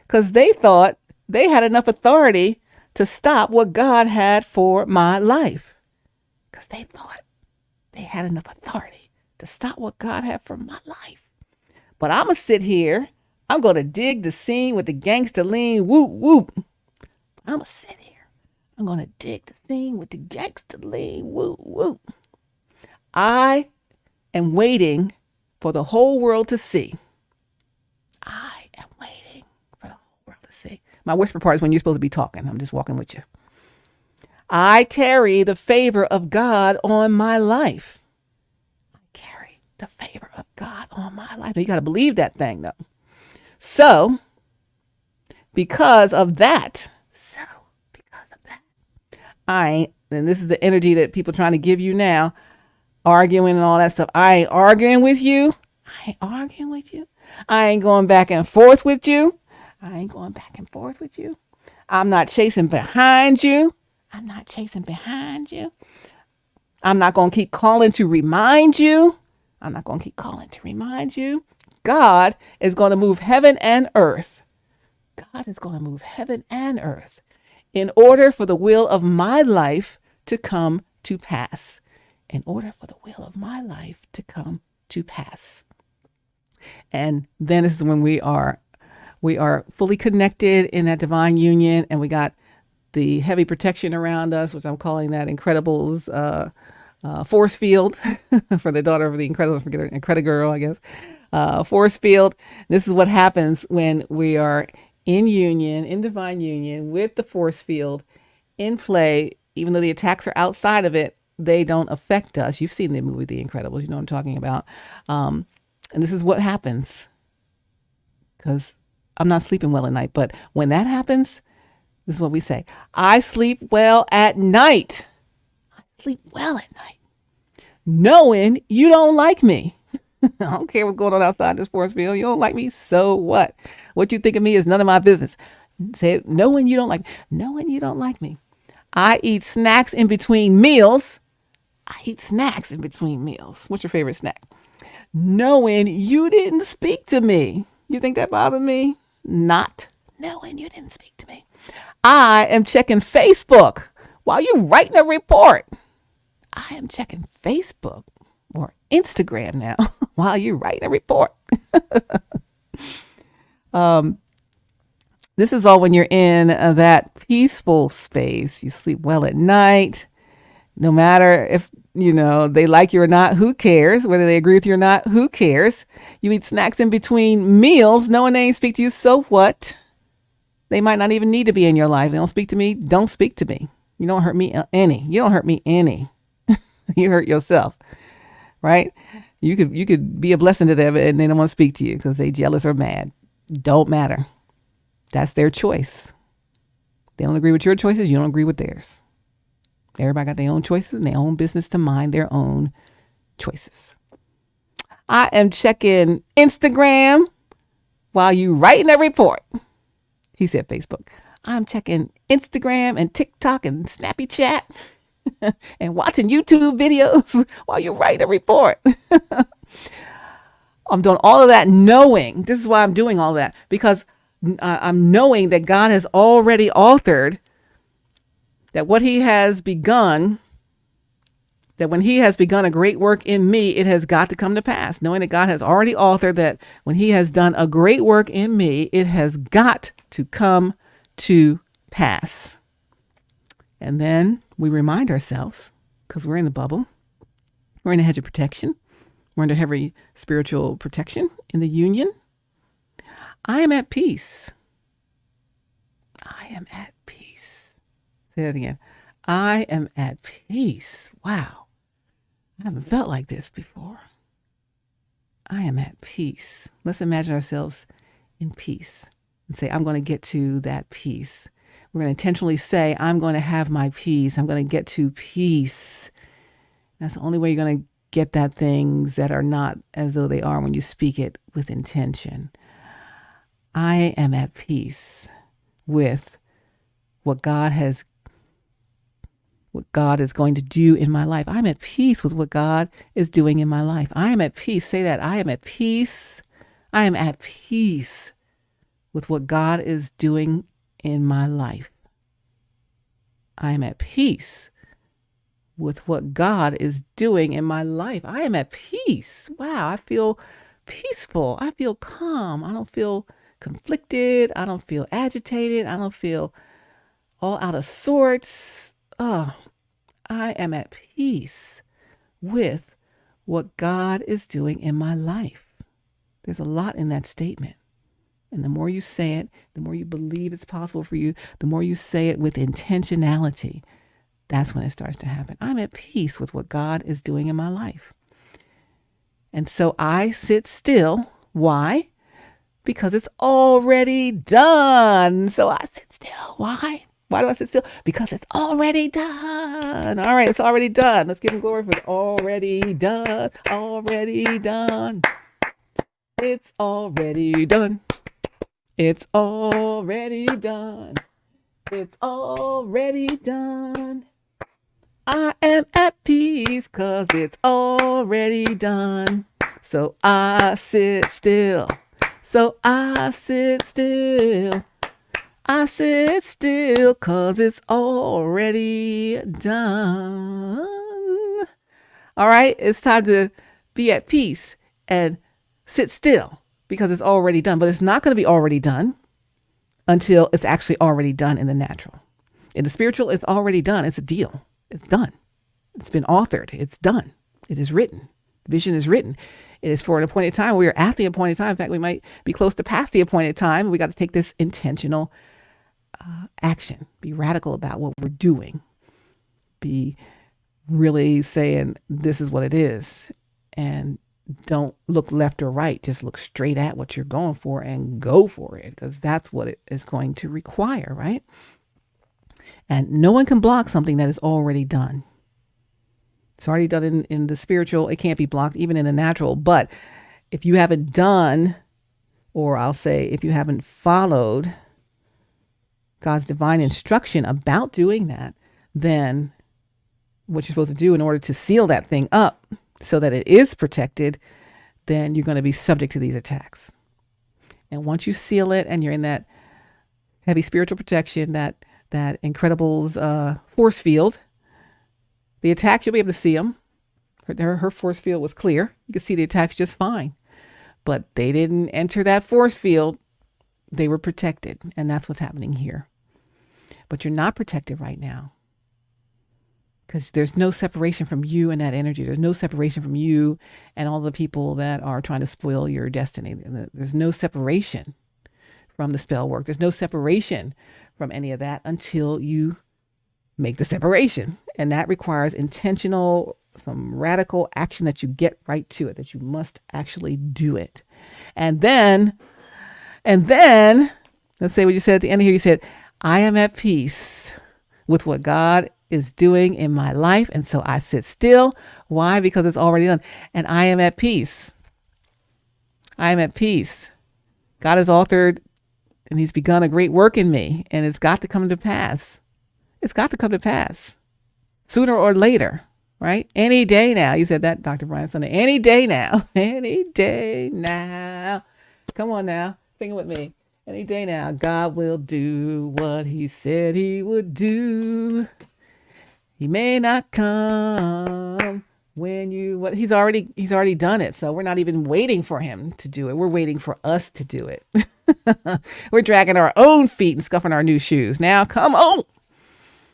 Because they thought they had enough authority to stop what God had for my life. Because they thought they had enough authority to stop what God had for my life. But I'm going to sit here. I'm going to dig the scene with the gangster lean. Whoop, whoop. I'm going to sit here. I'm going to dig the scene with the gangster lean. Whoop, whoop. I am waiting for the whole world to see. I am waiting for the whole world to see. My whisper part is when you're supposed to be talking. I'm just walking with you. I carry the favor of God on my life. I carry the favor of God on my life. Now, you got to believe that thing, though. So, because of that, and this is the energy that people are trying to give you now, arguing and all that stuff. I ain't arguing with you. I ain't arguing with you. I ain't going back and forth with you. I ain't going back and forth with you. I'm not chasing behind you. I'm not chasing behind you. I'm not going to keep calling to remind you. I'm not going to keep calling to remind you. God is going to move heaven and earth. God is going to move heaven and earth in order for the will of my life to come to pass. In order for the will of my life to come to pass. And then this is when we are fully connected in that divine union, and we got the heavy protection around us, which I'm calling that Incredibles force field for the daughter of the Incredible, forget her, Incredigirl, I guess. Force field. This is what happens when we are in union, in divine union with the force field in play. Even though the attacks are outside of it, they don't affect us. You've seen the movie The Incredibles. You know what I'm talking about. And this is what happens. Because I'm not sleeping well at night. But when that happens, this is what we say. I sleep well at night. I sleep well at night. Knowing you don't like me. I don't care what's going on outside this force field. You don't like me, so what? What you think of me is none of my business. Say it, knowing you don't like me. Knowing you don't like me. I eat snacks in between meals. I eat snacks in between meals. What's your favorite snack? Knowing you didn't speak to me. You think that bothered me? Not. Knowing you didn't speak to me. I am checking Facebook while you writing a report. I am checking Facebook or Instagram now while you writing a report. This is all when you're in that peaceful space. You sleep well at night. No matter if, they like you or not, who cares? Whether they agree with you or not, who cares? You eat snacks in between meals, knowing they ain't speak to you, so what? They might not even need to be in your life. They don't speak to me, don't speak to me. You don't hurt me any. You don't hurt me any. You hurt yourself, right? You could be a blessing to them and they don't want to speak to you because they jealous or mad. Don't matter. That's their choice. They don't agree with your choices, you don't agree with theirs. Everybody got their own choices and their own business to mind their own choices. I am checking Instagram while you writing a report. He said Facebook. I'm checking Instagram and TikTok and Snappy Chat and watching YouTube videos while you write a report. I'm doing all of that knowing. This is why I'm doing all that, because I'm knowing that God has already authored that what he has begun, that when he has begun a great work in me, it has got to come to pass. Knowing that God has already authored that when he has done a great work in me, it has got to come to pass. And then we remind ourselves, because we're in the bubble, we're in a hedge of protection, we're under heavy spiritual protection in the union. I am at peace. I am at peace. Say that again. I am at peace. Wow. I haven't felt like this before. I am at peace. Let's imagine ourselves in peace and say, I'm going to get to that peace. We're going to intentionally say, I'm going to have my peace. I'm going to get to peace. That's the only way you're going to get that things that are not as though they are when you speak it with intention. I am at peace with what God is going to do in my life. I'm at peace with what God is doing in my life. I am at peace. Say that. I am at peace. I am at peace with what God is doing in my life. I am at peace with what God is doing in my life. I am at peace. Wow, I feel peaceful. I feel calm. I don't feel conflicted. I don't feel agitated. I don't feel all out of sorts. Oh, I am at peace with what God is doing in my life. There's a lot in that statement. And the more you say it, the more you believe it's possible for you, the more you say it with intentionality, that's when it starts to happen. I'm at peace with what God is doing in my life. And so I sit still. Why? Because it's already done. So I sit still. Why? Why do I sit still? Because it's already done. All right, it's already done. Let's give him glory for it. Already done. Already done. It's already done. It's already done. It's already done. I am at peace because it's already done. So I sit still. So I sit still. I sit still because it's already done. All right, it's time to be at peace and sit still because it's already done. But it's not going to be already done until it's actually already done in the natural. In the spiritual, it's already done. It's a deal. It's done. It's been authored. It's done. It is written. Vision is written. It is for an appointed time. We are at the appointed time. In fact, we might be close to past the appointed time. We got to take this intentional action. Be radical about what we're doing. Be really saying this is what it is. And don't look left or right. Just look straight at what you're going for and go for it, because that's what it is going to require, right? And no one can block something that is already done. It's already done in the spiritual. It can't be blocked even in the natural. But if you haven't done, or I'll say if you haven't followed God's divine instruction about doing that, then what you're supposed to do in order to seal that thing up so that it is protected, then you're going to be subject to these attacks. And once you seal it and you're in that heavy spiritual protection, that Incredibles force field, the attacks, you'll be able to see them. Her force field was clear. You could see the attacks just fine. But they didn't enter that force field. They were protected. And that's what's happening here. But you're not protected right now, because there's no separation from you and that energy. There's no separation from you and all the people that are trying to spoil your destiny. There's no separation from the spell work. There's no separation from any of that until you make the separation. And that requires intentional, some radical action that you get right to it, that you must actually do it. And then, let's say what you said at the end of here. You said, I am at peace with what God is doing in my life. And so I sit still. Why? Because it's already done. And I am at peace. I am at peace. God has authored and he's begun a great work in me, and it's got to come to pass. It's got to come to pass sooner or later, right? Any day now. You said that, Dr. Brian Sunday. Any day now. Any day now. Come on now. Sing it with me. Any day now, God will do what he said he would do. He may not come when he's already done it. So we're not even waiting for him to do it. We're waiting for us to do it. We're dragging our own feet and scuffing our new shoes. Now, come on.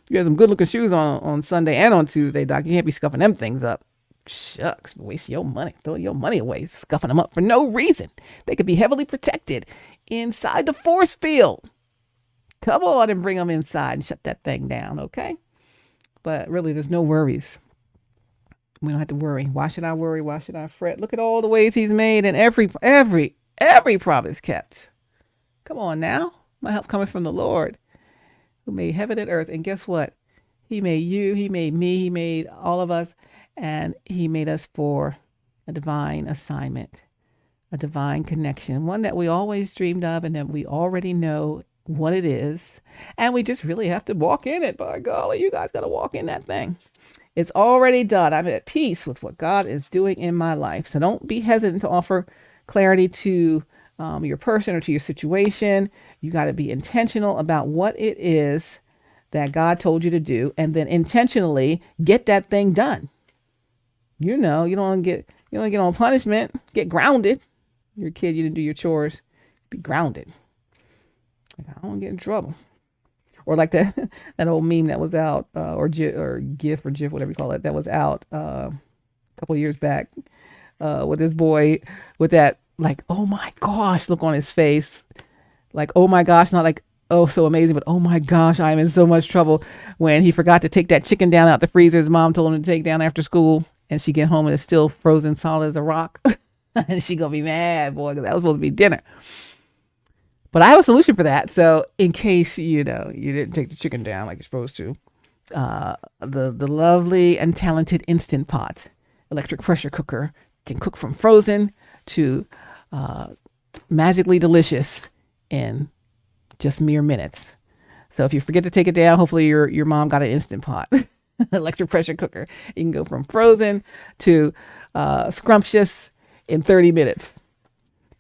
You got some good looking shoes on Sunday and on Tuesday, Doc. You can't be scuffing them things up. Shucks, waste your money. Throw your money away, scuffing them up for no reason. They could be heavily protected inside the force field. Come on and bring them inside and shut that thing down, okay? But really, there's no worries. We don't have to worry. Why should I worry? Why should I fret? Look at all the ways he's made, and every promise kept. Come on now. My help cometh from the Lord who made heaven and earth. And guess what? He made you, he made me, he made all of us, and he made us for a divine assignment, a divine connection, one that we always dreamed of and that we already know what it is. And we just really have to walk in it. By golly, you guys got to walk in that thing. It's already done. I'm at peace with what God is doing in my life. So don't be hesitant to offer clarity to your person or to your situation. You got to be intentional about what it is that God told you to do, and then intentionally get that thing done. You know, you don't get on punishment, get grounded. You're a kid, you didn't do your chores, be grounded. Like, I don't want to get in trouble. Or like that that old meme that was out, or GIF or GIF, whatever you call it, that was out a couple of years back, with this boy with that like, oh my gosh, look on his face, like, oh my gosh, not like, oh so amazing, but oh my gosh, I'm in so much trouble, when he forgot to take that chicken down out the freezer his mom told him to take down after school, and she get home and it's still frozen solid as a rock. And she gonna be mad, boy, because that was supposed to be dinner. But I have a solution for that. So in case, you didn't take the chicken down like you're supposed to, the lovely and talented Instant Pot electric pressure cooker can cook from frozen to magically delicious in just mere minutes. So if you forget to take it down, hopefully your mom got an Instant Pot electric pressure cooker. You can go from frozen to scrumptious in 30 minutes.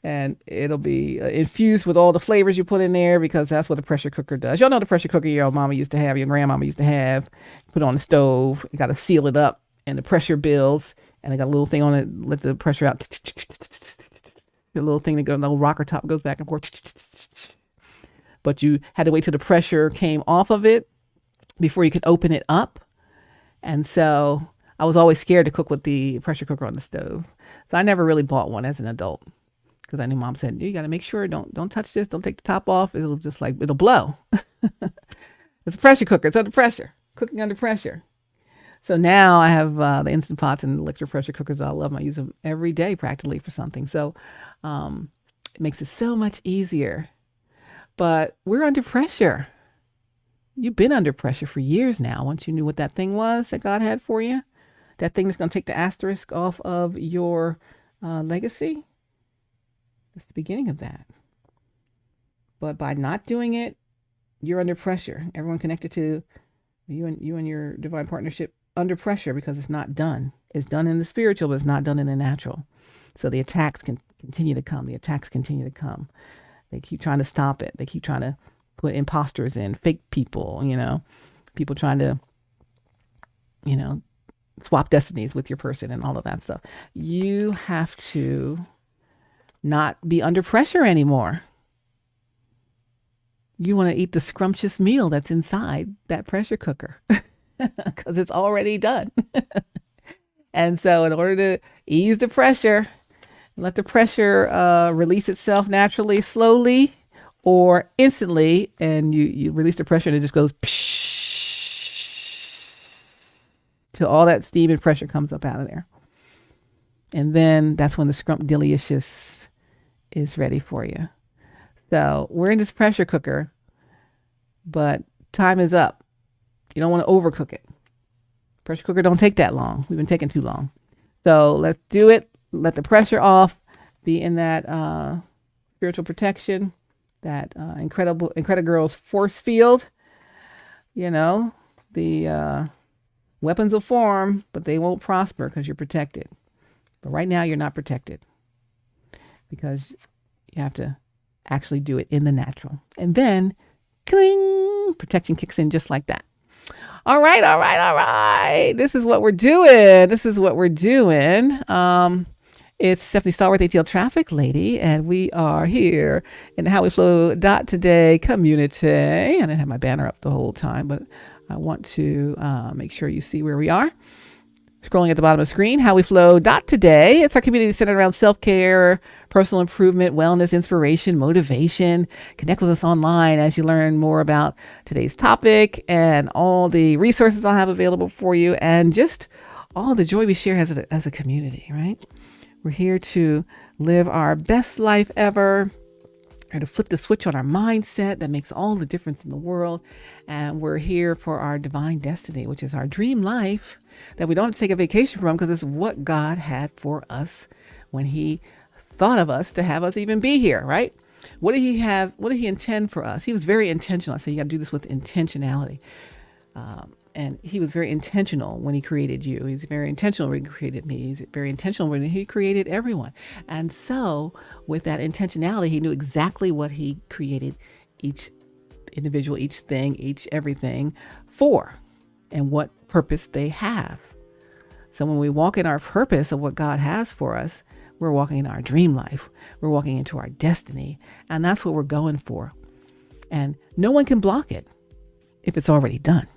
And it'll be infused with all the flavors you put in there, because that's what a pressure cooker does. Y'all know the pressure cooker your mama used to have, your grandmama used to have. Put it on the stove. You got to seal it up, and the pressure builds. And they got a little thing on it, let the pressure out. The little thing that goes, the little rocker top goes back and forth. But you had to wait till the pressure came off of it before you could open it up. And so I was always scared to cook with the pressure cooker on the stove. So I never really bought one as an adult, because I knew mom said, you got to make sure, don't touch this. Don't take the top off. It'll blow. It's a pressure cooker. It's under pressure, cooking under pressure. So now I have the Instant Pots and electric pressure cookers. I love them. I use them every day practically for something. So it makes it so much easier. But we're under pressure. You've been under pressure for years now. Once you knew what that thing was that God had for you, that thing that's going to take the asterisk off of your legacy, that's the beginning of that. But by not doing it, you're under pressure. Everyone connected to you and your divine partnership under pressure, because it's not done. It's done in the spiritual, but it's not done in the natural. So the attacks can continue to come. The attacks continue to come. They keep trying to stop it. They keep trying to put imposters in, fake people, people trying to, swap destinies with your person and all of that stuff. You have to not be under pressure anymore. You want to eat the scrumptious meal that's inside that pressure cooker, because it's already done. And so in order to ease the pressure, let the pressure release itself naturally, slowly, or instantly, and you release the pressure and it just goes psh, till all that steam and pressure comes up out of there. And then that's when the scrumptious is ready for you. So we're in this pressure cooker, but time is up. You don't want to overcook it. Pressure cooker don't take that long. We've been taking too long. So let's do it. Let the pressure off. Be in that spiritual protection, that incredible girl's force field. The weapons will form, but they won't prosper because you're protected. But right now you're not protected, because you have to actually do it in the natural. And then, cling, protection kicks in just like that. All right. This is what we're doing. It's Stephanie Stallworth, ATL Traffic Lady, and we are here in the How We Flow Today community. I didn't have my banner up the whole time, but I want to make sure you see where we are. Scrolling at the bottom of the screen, How We Flow Today. It's our community centered around self-care, personal improvement, wellness, inspiration, motivation. Connect with us online as you learn more about today's topic and all the resources I'll have available for you, and just all the joy we share as a community, right? We're here to live our best life ever, or to flip the switch on our mindset that makes all the difference in the world. And we're here for our divine destiny, which is our dream life that we don't take a vacation from, because it's what God had for us when he thought of us to have us even be here, right? What did he have? What did he intend for us? He was very intentional. I say you got to do this with intentionality. And he was very intentional when he created you. He's very intentional when he created me. He's very intentional when he created everyone. And so with that intentionality, he knew exactly what he created each individual, each thing, each everything for, and what purpose they have. So when we walk in our purpose of what God has for us, we're walking in our dream life. We're walking into our destiny. And that's what we're going for. And no one can block it if it's already done.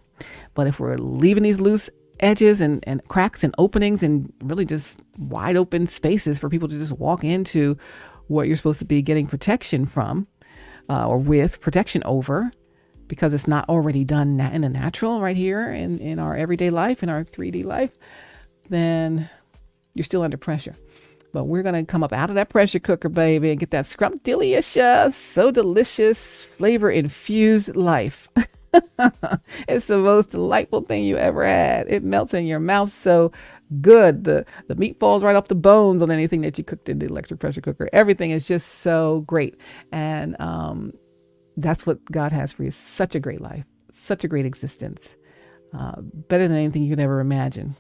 But if we're leaving these loose edges and cracks and openings and really just wide open spaces for people to just walk into what you're supposed to be getting protection from, or with protection over, because it's not already done in the natural right here in our everyday life, in our 3D life, then you're still under pressure. But we're going to come up out of that pressure cooker, baby, and get that scrumptious, so delicious, flavor infused life. It's the most delightful thing you ever had. It melts in your mouth so good. The meat falls right off the bones on anything that you cooked in the electric pressure cooker. Everything is just so great. And that's what God has for you. Such a great life, such a great existence, better than anything you could ever imagine.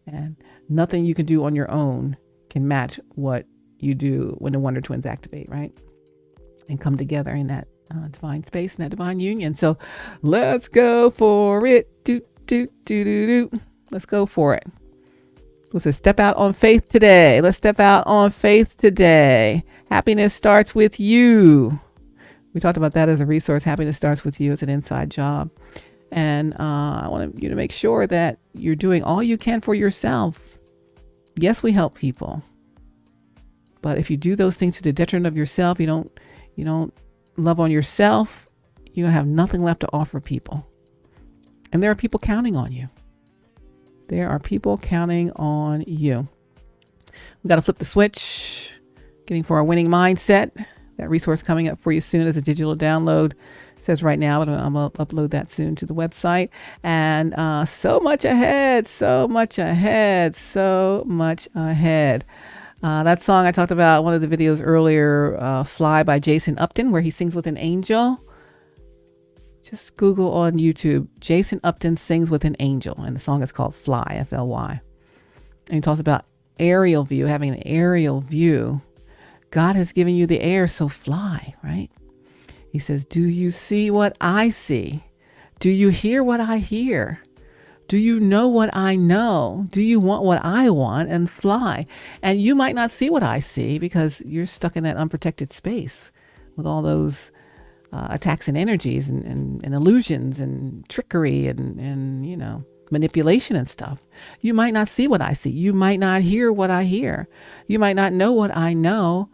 And nothing you can do on your own can match what you do when the Wonder Twins activate, right? And come together in that divine space and that divine union. So let's go for it. Let's go for it. Let's step out on faith today. Let's step out on faith today. Happiness starts with you. We talked about that as a resource. Happiness starts with you. It's an inside job. And I want you to make sure that you're doing all you can for yourself. Yes, we help people. But if you do those things to the detriment of yourself, you don't love on yourself, you're going to have nothing left to offer people. And there are people counting on you. There are people counting on you. We've got to flip the switch, getting for our winning mindset. That resource coming up for you soon as a digital download. It says right now, but I'm going to upload that soon to the website. And so much ahead, so much ahead, so much ahead. That song I talked about, one of the videos earlier, Fly by Jason Upton, where he sings with an angel. Just Google on YouTube, Jason Upton sings with an angel. And the song is called Fly, F-L-Y. And he talks about aerial view, having an aerial view. God has given you the air, so fly, right? He says, do you see what I see? Do you hear what I hear? Do you know what I know? Do you want what I want? And fly. And you might not see what I see because you're stuck in that unprotected space with all those attacks and energies and illusions and trickery and manipulation and stuff. You might not see what I see. You might not hear what I hear. You might not know what I know.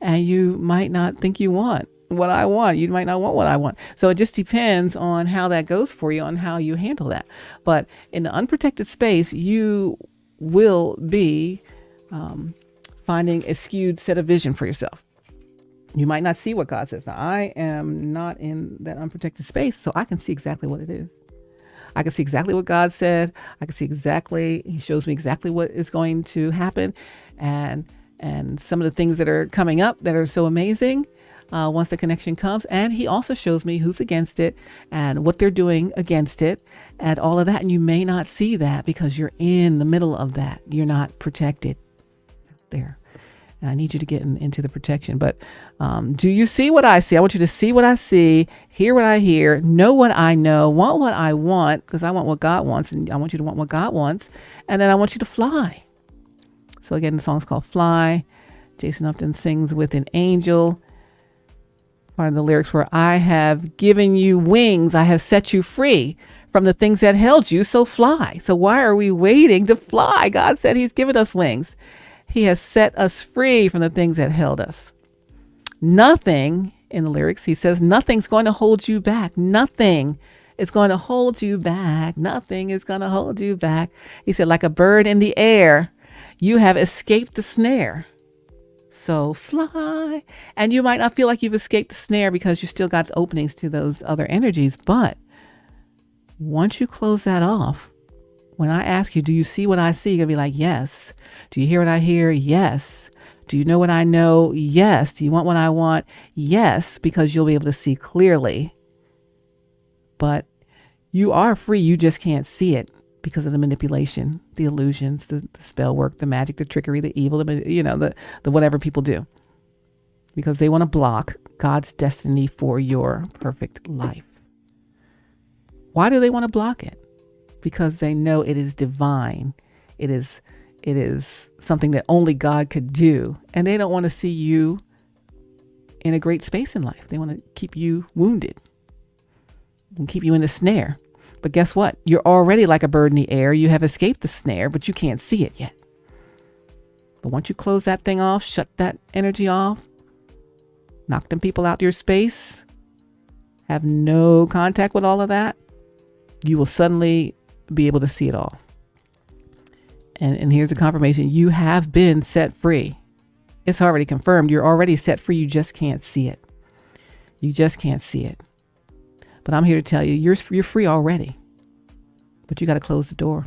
And you might not think you want what I want. You might not want what I want. So it just depends on how that goes for you, on how you handle that. But in the unprotected space, you will be finding a skewed set of vision for yourself. You might not see what God says. Now, I am not in that unprotected space, so I can see exactly what it is. I can see exactly what God said. I can see exactly, he shows me exactly what is going to happen. And some of the things that are coming up that are so amazing once the connection comes. And he also shows me who's against it and what they're doing against it and all of that. And you may not see that because you're in the middle of that. You're not protected there. And I need you to get into the protection. But do you see what I see? I want you to see what I see, hear what I hear, know what I know, want what I want, because I want what God wants. And I want you to want what God wants. And then I want you to fly. So again, the song's called Fly. Jason Upton sings with an angel. Part of the lyrics were, I have given you wings. I have set you free from the things that held you. So fly. So why are we waiting to fly? God said he's given us wings. He has set us free from the things that held us. Nothing, in the lyrics, he says, nothing's going to hold you back. Nothing is going to hold you back. Nothing is going to hold you back. He said, like a bird in the air, you have escaped the snare. So fly. And you might not feel like you've escaped the snare because you still got openings to those other energies. But once you close that off, when I ask you, do you see what I see? You're going to be like, yes. Do you hear what I hear? Yes. Do you know what I know? Yes. Do you want what I want? Yes, because you'll be able to see clearly. But you are free. You just can't see it because of the manipulation, the illusions, the spell work, the magic, the trickery, the evil, the whatever people do. Because they want to block God's destiny for your perfect life. Why do they want to block it? Because they know it is divine. It is something that only God could do. And they don't want to see you in a great space in life. They want to keep you wounded and keep you in the snare. But guess what? You're already like a bird in the air. You have escaped the snare, but you can't see it yet. But once you close that thing off, shut that energy off, knock them people out your space, have no contact with all of that, you will suddenly be able to see it all. And here's a confirmation. You have been set free. It's already confirmed. You're already set free. You just can't see it. You just can't see it. But I'm here to tell you, you're free already. But you got to close the door.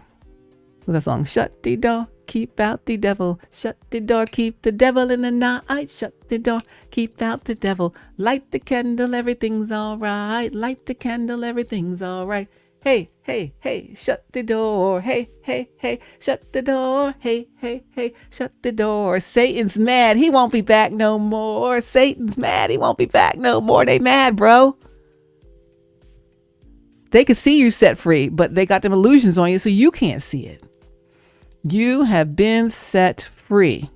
With that song, shut the door, keep out the devil. Shut the door, keep the devil in the night. Shut the door, keep out the devil. Light the candle, everything's all right. Light the candle, everything's all right. Hey, hey, hey, shut the door. Hey, hey, hey, shut the door. Hey, hey, hey, shut the door. Satan's mad. He won't be back no more. Satan's mad. He won't be back no more. They mad, bro. They can see you set free, but they got them illusions on you so you can't see it. You have been set free.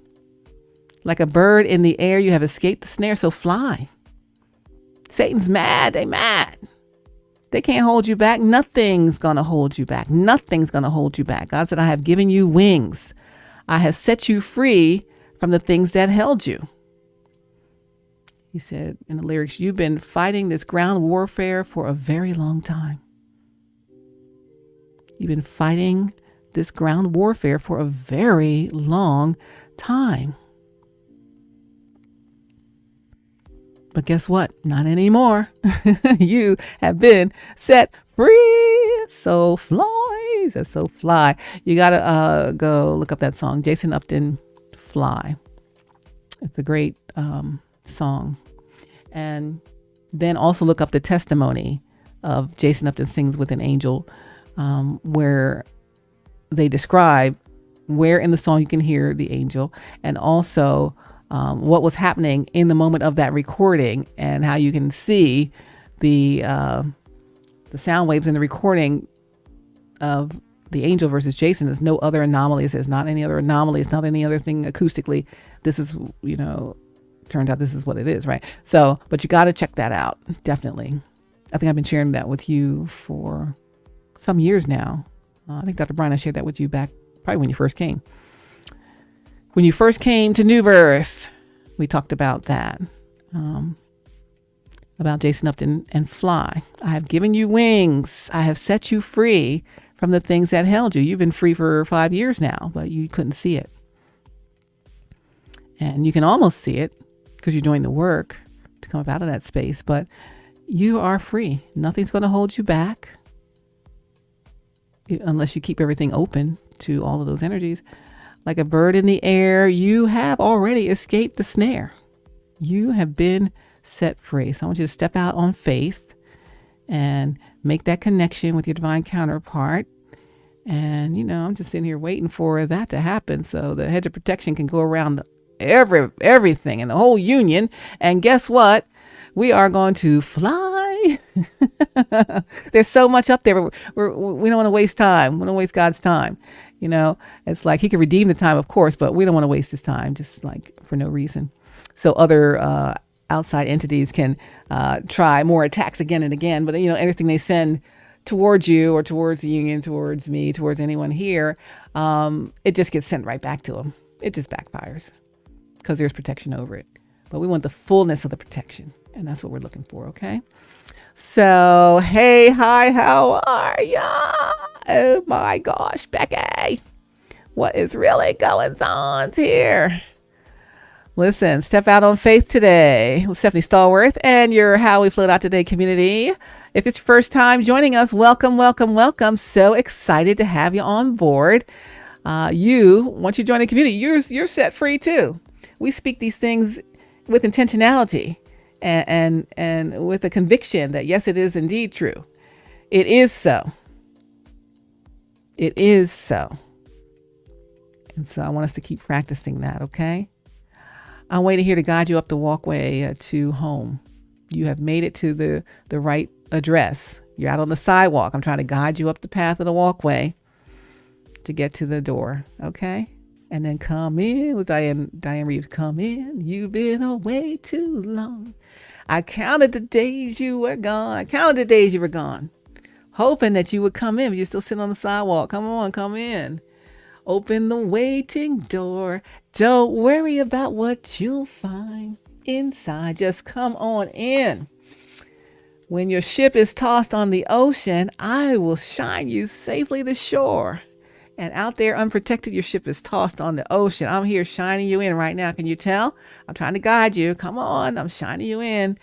Like a bird in the air, you have escaped the snare, so fly. Satan's mad. They mad. They can't hold you back. Nothing's going to hold you back. Nothing's going to hold you back. God said, I have given you wings. I have set you free from the things that held you. He said in the lyrics, you've been fighting this ground warfare for a very long time. You've been fighting this ground warfare for a very long time. But guess what? Not anymore. You have been set free. So fly. That's so fly. You got to go look up that song. Jason Upton, Fly. It's a great song. And then also look up the testimony of Jason Upton Sings with an Angel, where they describe where in the song you can hear the angel, and also what was happening in the moment of that recording, and how you can see the sound waves in the recording of the angel versus Jason. There's no other anomaly. There's not any other anomaly. It's not any other thing acoustically. This is, turns out this is what it is, right? So, but you got to check that out. Definitely. I think I've been sharing that with you for some years now. I think Dr. Brian, I shared that with you back probably when you first came. When you first came to New Birth, we talked about that, about Jason Upton and Fly. I have given you wings. I have set you free from the things that held you. You've been free for 5 years now, but you couldn't see it. And you can almost see it because you're doing the work to come up out of that space, but you are free. Nothing's going to hold you back unless you keep everything open to all of those energies. Like a bird in the air, you have already escaped the snare. You have been set free. So I want you to step out on faith and make that connection with your divine counterpart. And, I'm just sitting here waiting for that to happen so the hedge of protection can go around everything in the whole union. And guess what? We are going to fly. There's so much up there. We don't want to waste time. We don't waste God's time. It's like he can redeem the time, of course, but we don't want to waste his time just like for no reason. So other outside entities can try more attacks again and again. But, anything they send towards you or towards the union, towards me, towards anyone here, it just gets sent right back to them. It just backfires because there's protection over it. But we want the fullness of the protection. And that's what we're looking for, okay? So, hey, hi, how are ya? Oh my gosh, Becky. What is really going on here? Listen, step out on faith today with Stephanie Stallworth and your How We Float Out Today community. If it's your first time joining us, welcome, welcome, welcome. So excited to have you on board. Once you join the community, you're set free too. We speak these things with intentionality and with a conviction that yes, it is indeed true. It is so. It is so. And so I want us to keep practicing that, okay? I'm waiting here to guide you up the walkway to home. You have made it to the right address. You're out on the sidewalk. I'm trying to guide you up the path of the walkway to get to the door, okay? And then come in with Diane Reeves. Come in. You've been away too long. I counted the days you were gone. I counted the days you were gone. Hoping that you would come in, but you're still sitting on the sidewalk. Come on, come in. Open the waiting door. Don't worry about what you'll find inside. Just come on in. When your ship is tossed on the ocean, I will shine you safely to shore. And out there unprotected, your ship is tossed on the ocean. I'm here shining you in right now. Can you tell? I'm trying to guide you. Come on. I'm shining you in.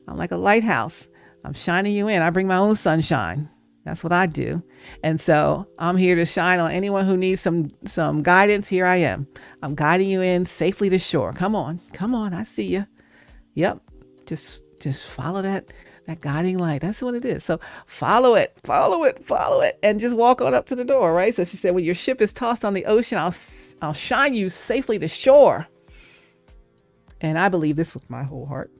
I'm like a lighthouse. I'm shining you in. I bring my own sunshine. That's what I do. And so I'm here to shine on anyone who needs some guidance. Here I am. I'm guiding you in safely to shore. Come on. Come on. I see you. Yep. Just follow that guiding light. That's what it is. So follow it, and just walk on up to the door, right? So she said, when your ship is tossed on the ocean, I'll shine you safely to shore. And I believe this with my whole heart.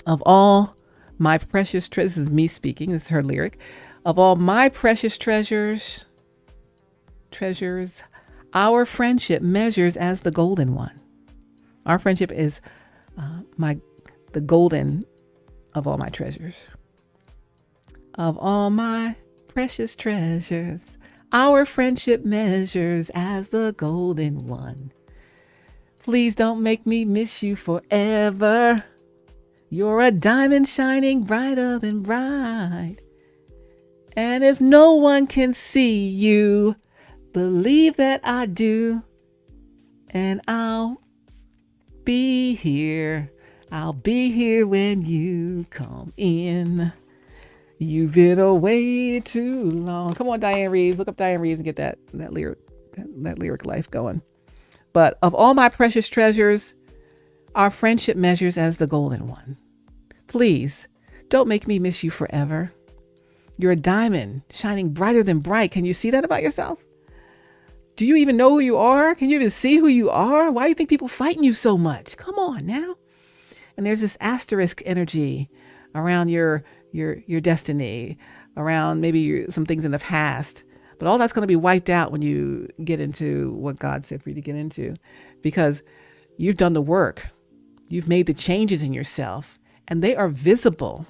Of all my precious treasures, this is me speaking, this is her lyric. Of all my precious treasures, our friendship measures as the golden one. Our friendship is the golden of all my treasures. Of all my precious treasures, our friendship measures as the golden one. Please don't make me miss you forever. You're a diamond shining brighter than bright. And if no one can see you, believe that I do. And I'll be here. I'll be here when you come in. You've been away too long. Come on, Diane Reeves. Look up Diane Reeves and get that lyric life going. But of all my precious treasures, our friendship measures as the golden one. Please don't make me miss you forever. You're a diamond shining brighter than bright. Can you see that about yourself? Do you even know who you are? Can you even see who you are? Why do you think people fighting you so much? Come on now. And there's this asterisk energy around your destiny, around maybe some things in the past. But all that's going to be wiped out when you get into what God said for you to get into, because you've done the work. You've made the changes in yourself, and they are visible.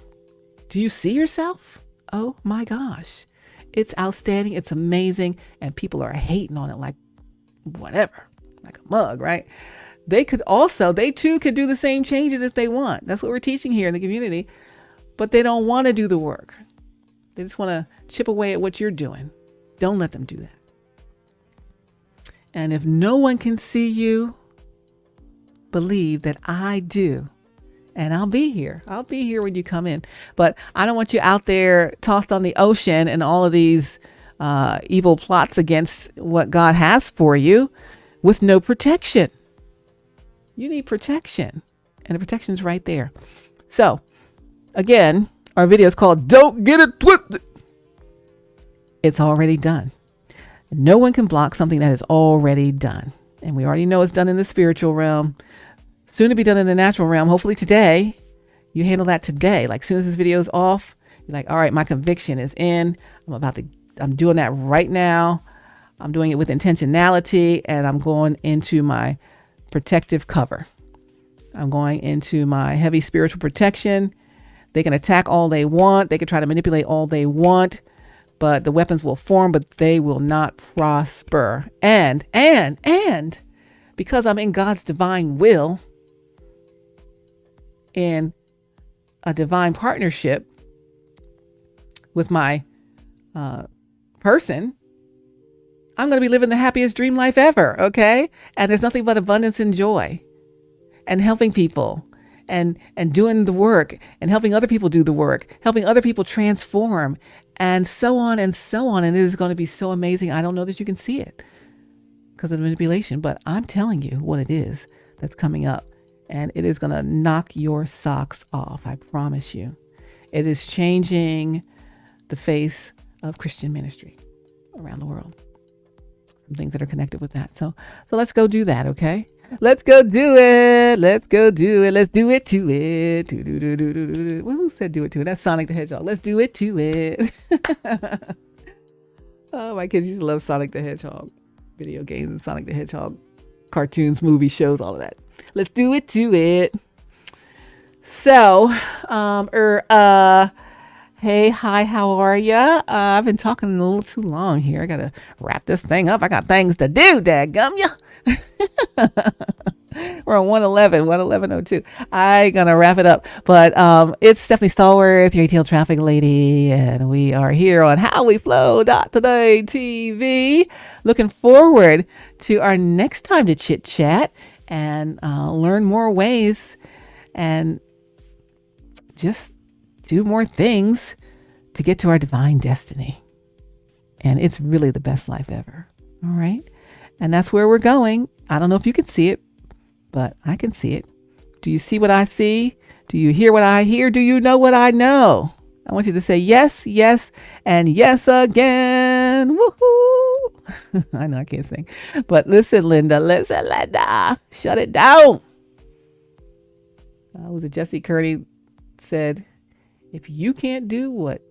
Do you see yourself? Oh my gosh. It's outstanding. It's amazing. And people are hating on it like whatever, like a mug, right? They too could do the same changes if they want. That's what we're teaching here in the community. But they don't want to do the work. They just want to chip away at what you're doing. Don't let them do that. And if no one can see you, believe that I do. And I'll be here. I'll be here when you come in. But I don't want you out there tossed on the ocean and all of these evil plots against what God has for you with no protection. You need protection. And the protection's right there. So, again, our video is called Don't Get It Twisted. It's already done. No one can block something that is already done. And we already know it's done in the spiritual realm. Soon to be done in the natural realm. Hopefully today, you handle that today. Like, as soon as this video is off, you're like, all right, my conviction is in. I'm doing that right now. I'm doing it with intentionality, and I'm going into my protective cover. I'm going into my heavy spiritual protection. They can attack all they want. They can try to manipulate all they want, but the weapons will form, but they will not prosper. And because I'm in God's divine will, in a divine partnership with my person, I'm going to be living the happiest dream life ever. Okay. And there's nothing but abundance and joy and helping people and doing the work and helping other people do the work, helping other people transform and so on and so on. And it is going to be so amazing. I don't know that you can see it because of the manipulation, but I'm telling you what it is that's coming up. And it is going to knock your socks off. I promise you. It is changing the face of Christian ministry around the world. Some things that are connected with that. So let's go do that, okay? Let's go do it. Let's go do it. Let's do it to it. Well, who said do it to it? That's Sonic the Hedgehog. Let's do it to it. Oh, my kids used to love Sonic the Hedgehog. Video games and Sonic the Hedgehog. Cartoons, movies, shows, all of that. Let's do it to it. So, hey, hi, how are ya? I've been talking a little too long here. I gotta wrap this thing up. I got things to do, dadgum ya. We're on 11102. I gonna wrap it up. But it's Stephanie Stallworth, your ATL traffic lady, and we are here on HowWeFlow.today TV. Looking forward to our next time to chit chat and learn more ways and just do more things to get to our divine destiny. And it's really the best life ever. All right. And that's where we're going. I don't know if you can see it, but I can see it. Do you see what I see? Do you hear what I hear? Do you know what I know? I want you to say yes, yes, and yes again. Woohoo! I know I can't sing, but listen, Linda, shut it down. Was it Jesse Kearney said, if you can't do what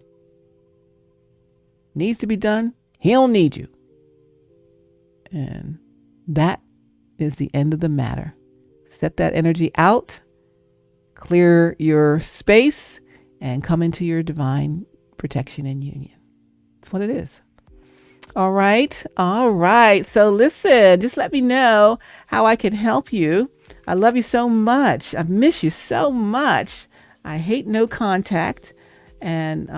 needs to be done, he don't need you. And that is the end of the matter. Set that energy out, clear your space, and come into your divine protection and union. That's what it is. All right. All right. So listen, just let me know how I can help you. I love you so much. I miss you so much. I hate no contact and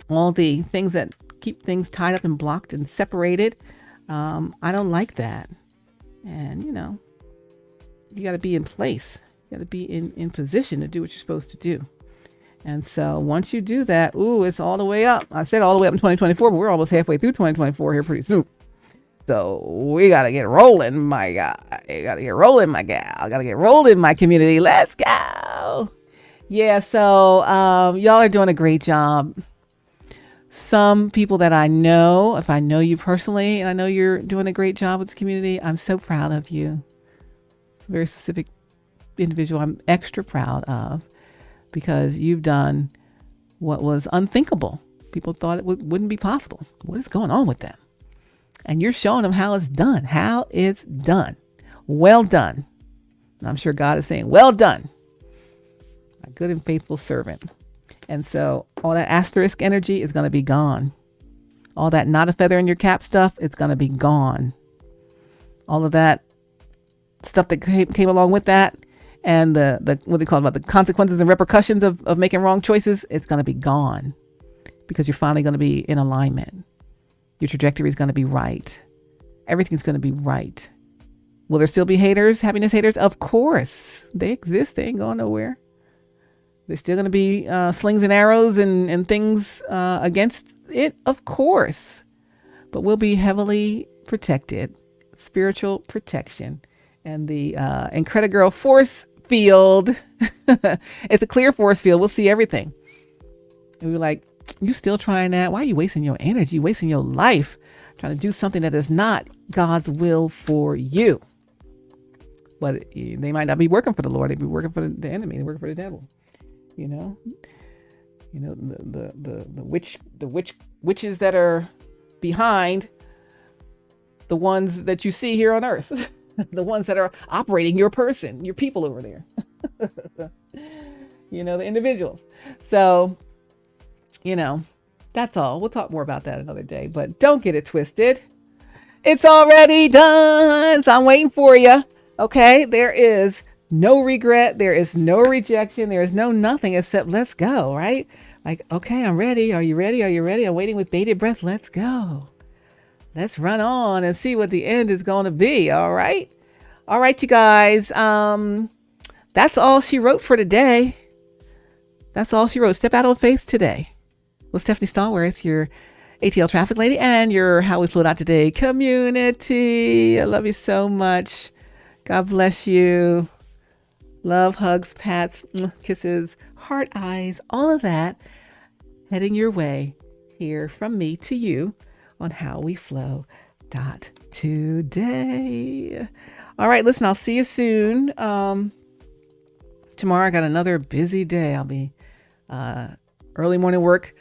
all the things that keep things tied up and blocked and separated. I don't like that. And, you know, you got to be in place. You got to be in position to do what you're supposed to do. And so once you do that, it's all the way up. I said all the way up in 2024, but we're almost halfway through 2024 here pretty soon. So we got to get rolling, my guy. You got to get rolling, my gal. Got to get rolling, my community. Let's go. Yeah, so y'all are doing a great job. Some people that I know, if I know you personally, and I know you're doing a great job with this community, I'm so proud of you. It's a very specific individual I'm extra proud of because you've done what was unthinkable. People thought it wouldn't be possible. What is going on with them? And you're showing them how it's done, Well done. And I'm sure God is saying, well done, my good and faithful servant. And so all that asterisk energy is going to be gone. All that not a feather in your cap stuff, it's going to be gone. All of that stuff that came along with that and the what they call about the consequences and repercussions of making wrong choices, it's going to be gone because you're finally going to be in alignment. Your trajectory is going to be right. Everything's going to be right. Will there still be haters, happiness haters? Of course. They exist. They ain't going nowhere. There's still going to be slings and arrows and things against it, of course. But we'll be heavily protected. Spiritual protection. And the Incredigirl force field, it's a clear force field. We'll see everything. And we're like, you still trying that? Why are you wasting your energy, wasting your life, trying to do something that is not God's will for you? But they might not be working for the Lord. They be working for the enemy. They working for the devil. You know the witches that are behind the ones that you see here on earth, the ones that are operating your person, your people over there. The individuals. So, that's all. We'll talk more about that another day, but don't get it twisted. It's already done. So I'm waiting for you. Okay. There is no regret. There is no rejection. There is no nothing except let's go. Right. Like, okay, I'm ready. Are you ready? Are you ready? I'm waiting with bated breath. Let's go. Let's run on and see what the end is going to be. All right. All right, you guys. That's all she wrote for today. That's all she wrote. Step out on faith today. With Stephanie Stallworth, your ATL traffic lady, and your How We Float Out Today community. I love you so much. God bless you. Love, hugs, pats, kisses, heart eyes, all of that heading your way here from me to you on How We Flow today. All right, listen, I'll see you soon. Tomorrow I got another busy day. I'll be early morning work,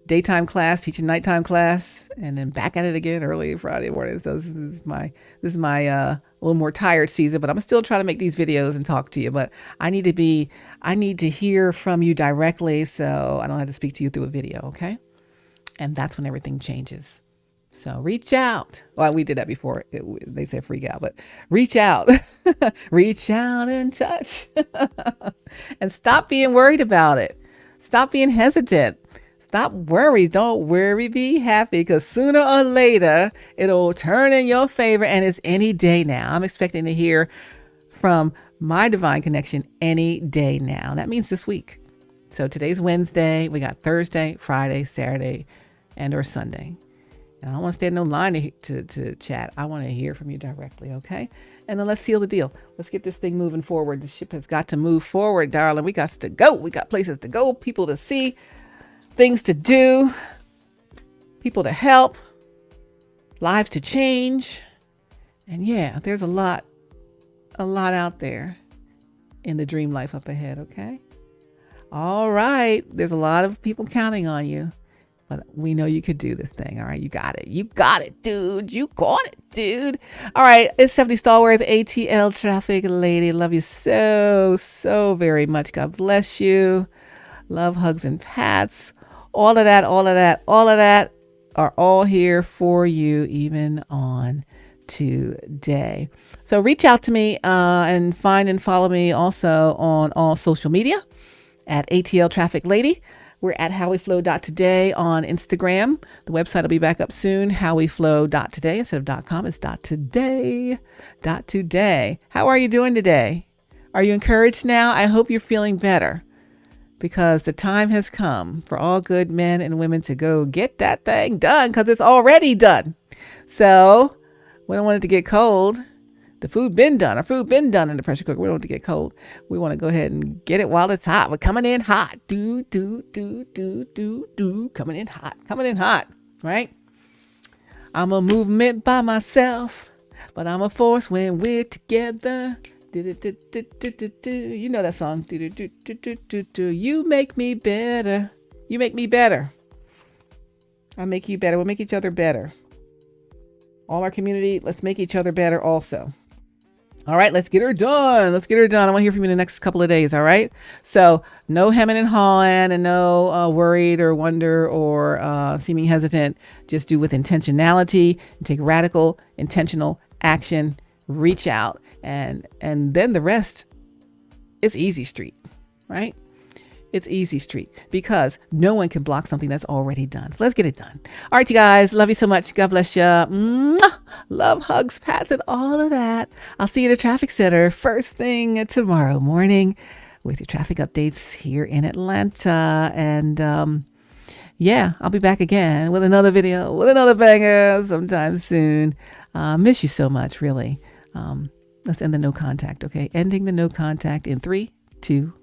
daytime class, teaching nighttime class, and then back at it again early Friday morning. So this is my a little more tired season, but I'm still trying to make these videos and talk to you. But I need to hear from you directly, so I don't have to speak to you through a video, okay? And that's when everything changes. So reach out. Well, we did that before. They said freak out, but reach out. Reach out and touch. And stop being worried about it. Stop being hesitant. Stop worried. Don't worry. Be happy, because sooner or later it'll turn in your favor, and it's any day now. I'm expecting to hear from my divine connection any day now. That means this week. So today's Wednesday. We got Thursday, Friday, Saturday, and or Sunday. And I don't want to stand in no line to chat. I want to hear from you directly, okay? And then let's seal the deal. Let's get this thing moving forward. The ship has got to move forward, darling. We got to go. We got places to go, people to see, things to do, people to help, lives to change. And yeah, there's a lot out there in the dream life up ahead, okay? All right. There's a lot of people counting on you. But we know you could do this thing. All right. You got it. You got it, dude. You got it, dude. All right. It's Stephanie Stallworth, ATL traffic lady. Love you so, so very much. God bless you. Love, hugs, and pats. All of that are all here for you, even on today. So reach out to me and find and follow me also on all social media at ATL traffic lady. We're at howweflow.today on Instagram. The website will be back up soon, howweflow.today. Instead of .com, it's .today. .today. How are you doing today? Are you encouraged now? I hope you're feeling better, because the time has come for all good men and women to go get that thing done, because it's already done. So we don't want it to get cold. The food been done. Our food been done in the pressure cooker. We don't want it to get cold. We want to go ahead and get it while it's hot. We're coming in hot. Coming in hot. Coming in hot. Right? I'm a movement by myself, but I'm a force when we're together. You know that song. You make me better. You make me better. I make you better. We'll make each other better. All our community, let's make each other better also. All right, let's get her done. Let's get her done. I want to hear from you in the next couple of days, all right? So no hemming and hawing, and no worried or wonder or seeming hesitant. Just do with intentionality and take radical, intentional action. Reach out, and then the rest is easy street, right? It's easy street, because no one can block something that's already done. So let's get it done. All right, you guys. Love you so much. God bless you. Mwah! Love, hugs, pats, and all of that. I'll see you at the traffic center first thing tomorrow morning with your traffic updates here in Atlanta. And yeah, I'll be back again with another video, with another banger sometime soon. Miss you so much, really. Let's end the no contact, okay? Ending the no contact in 3, 2,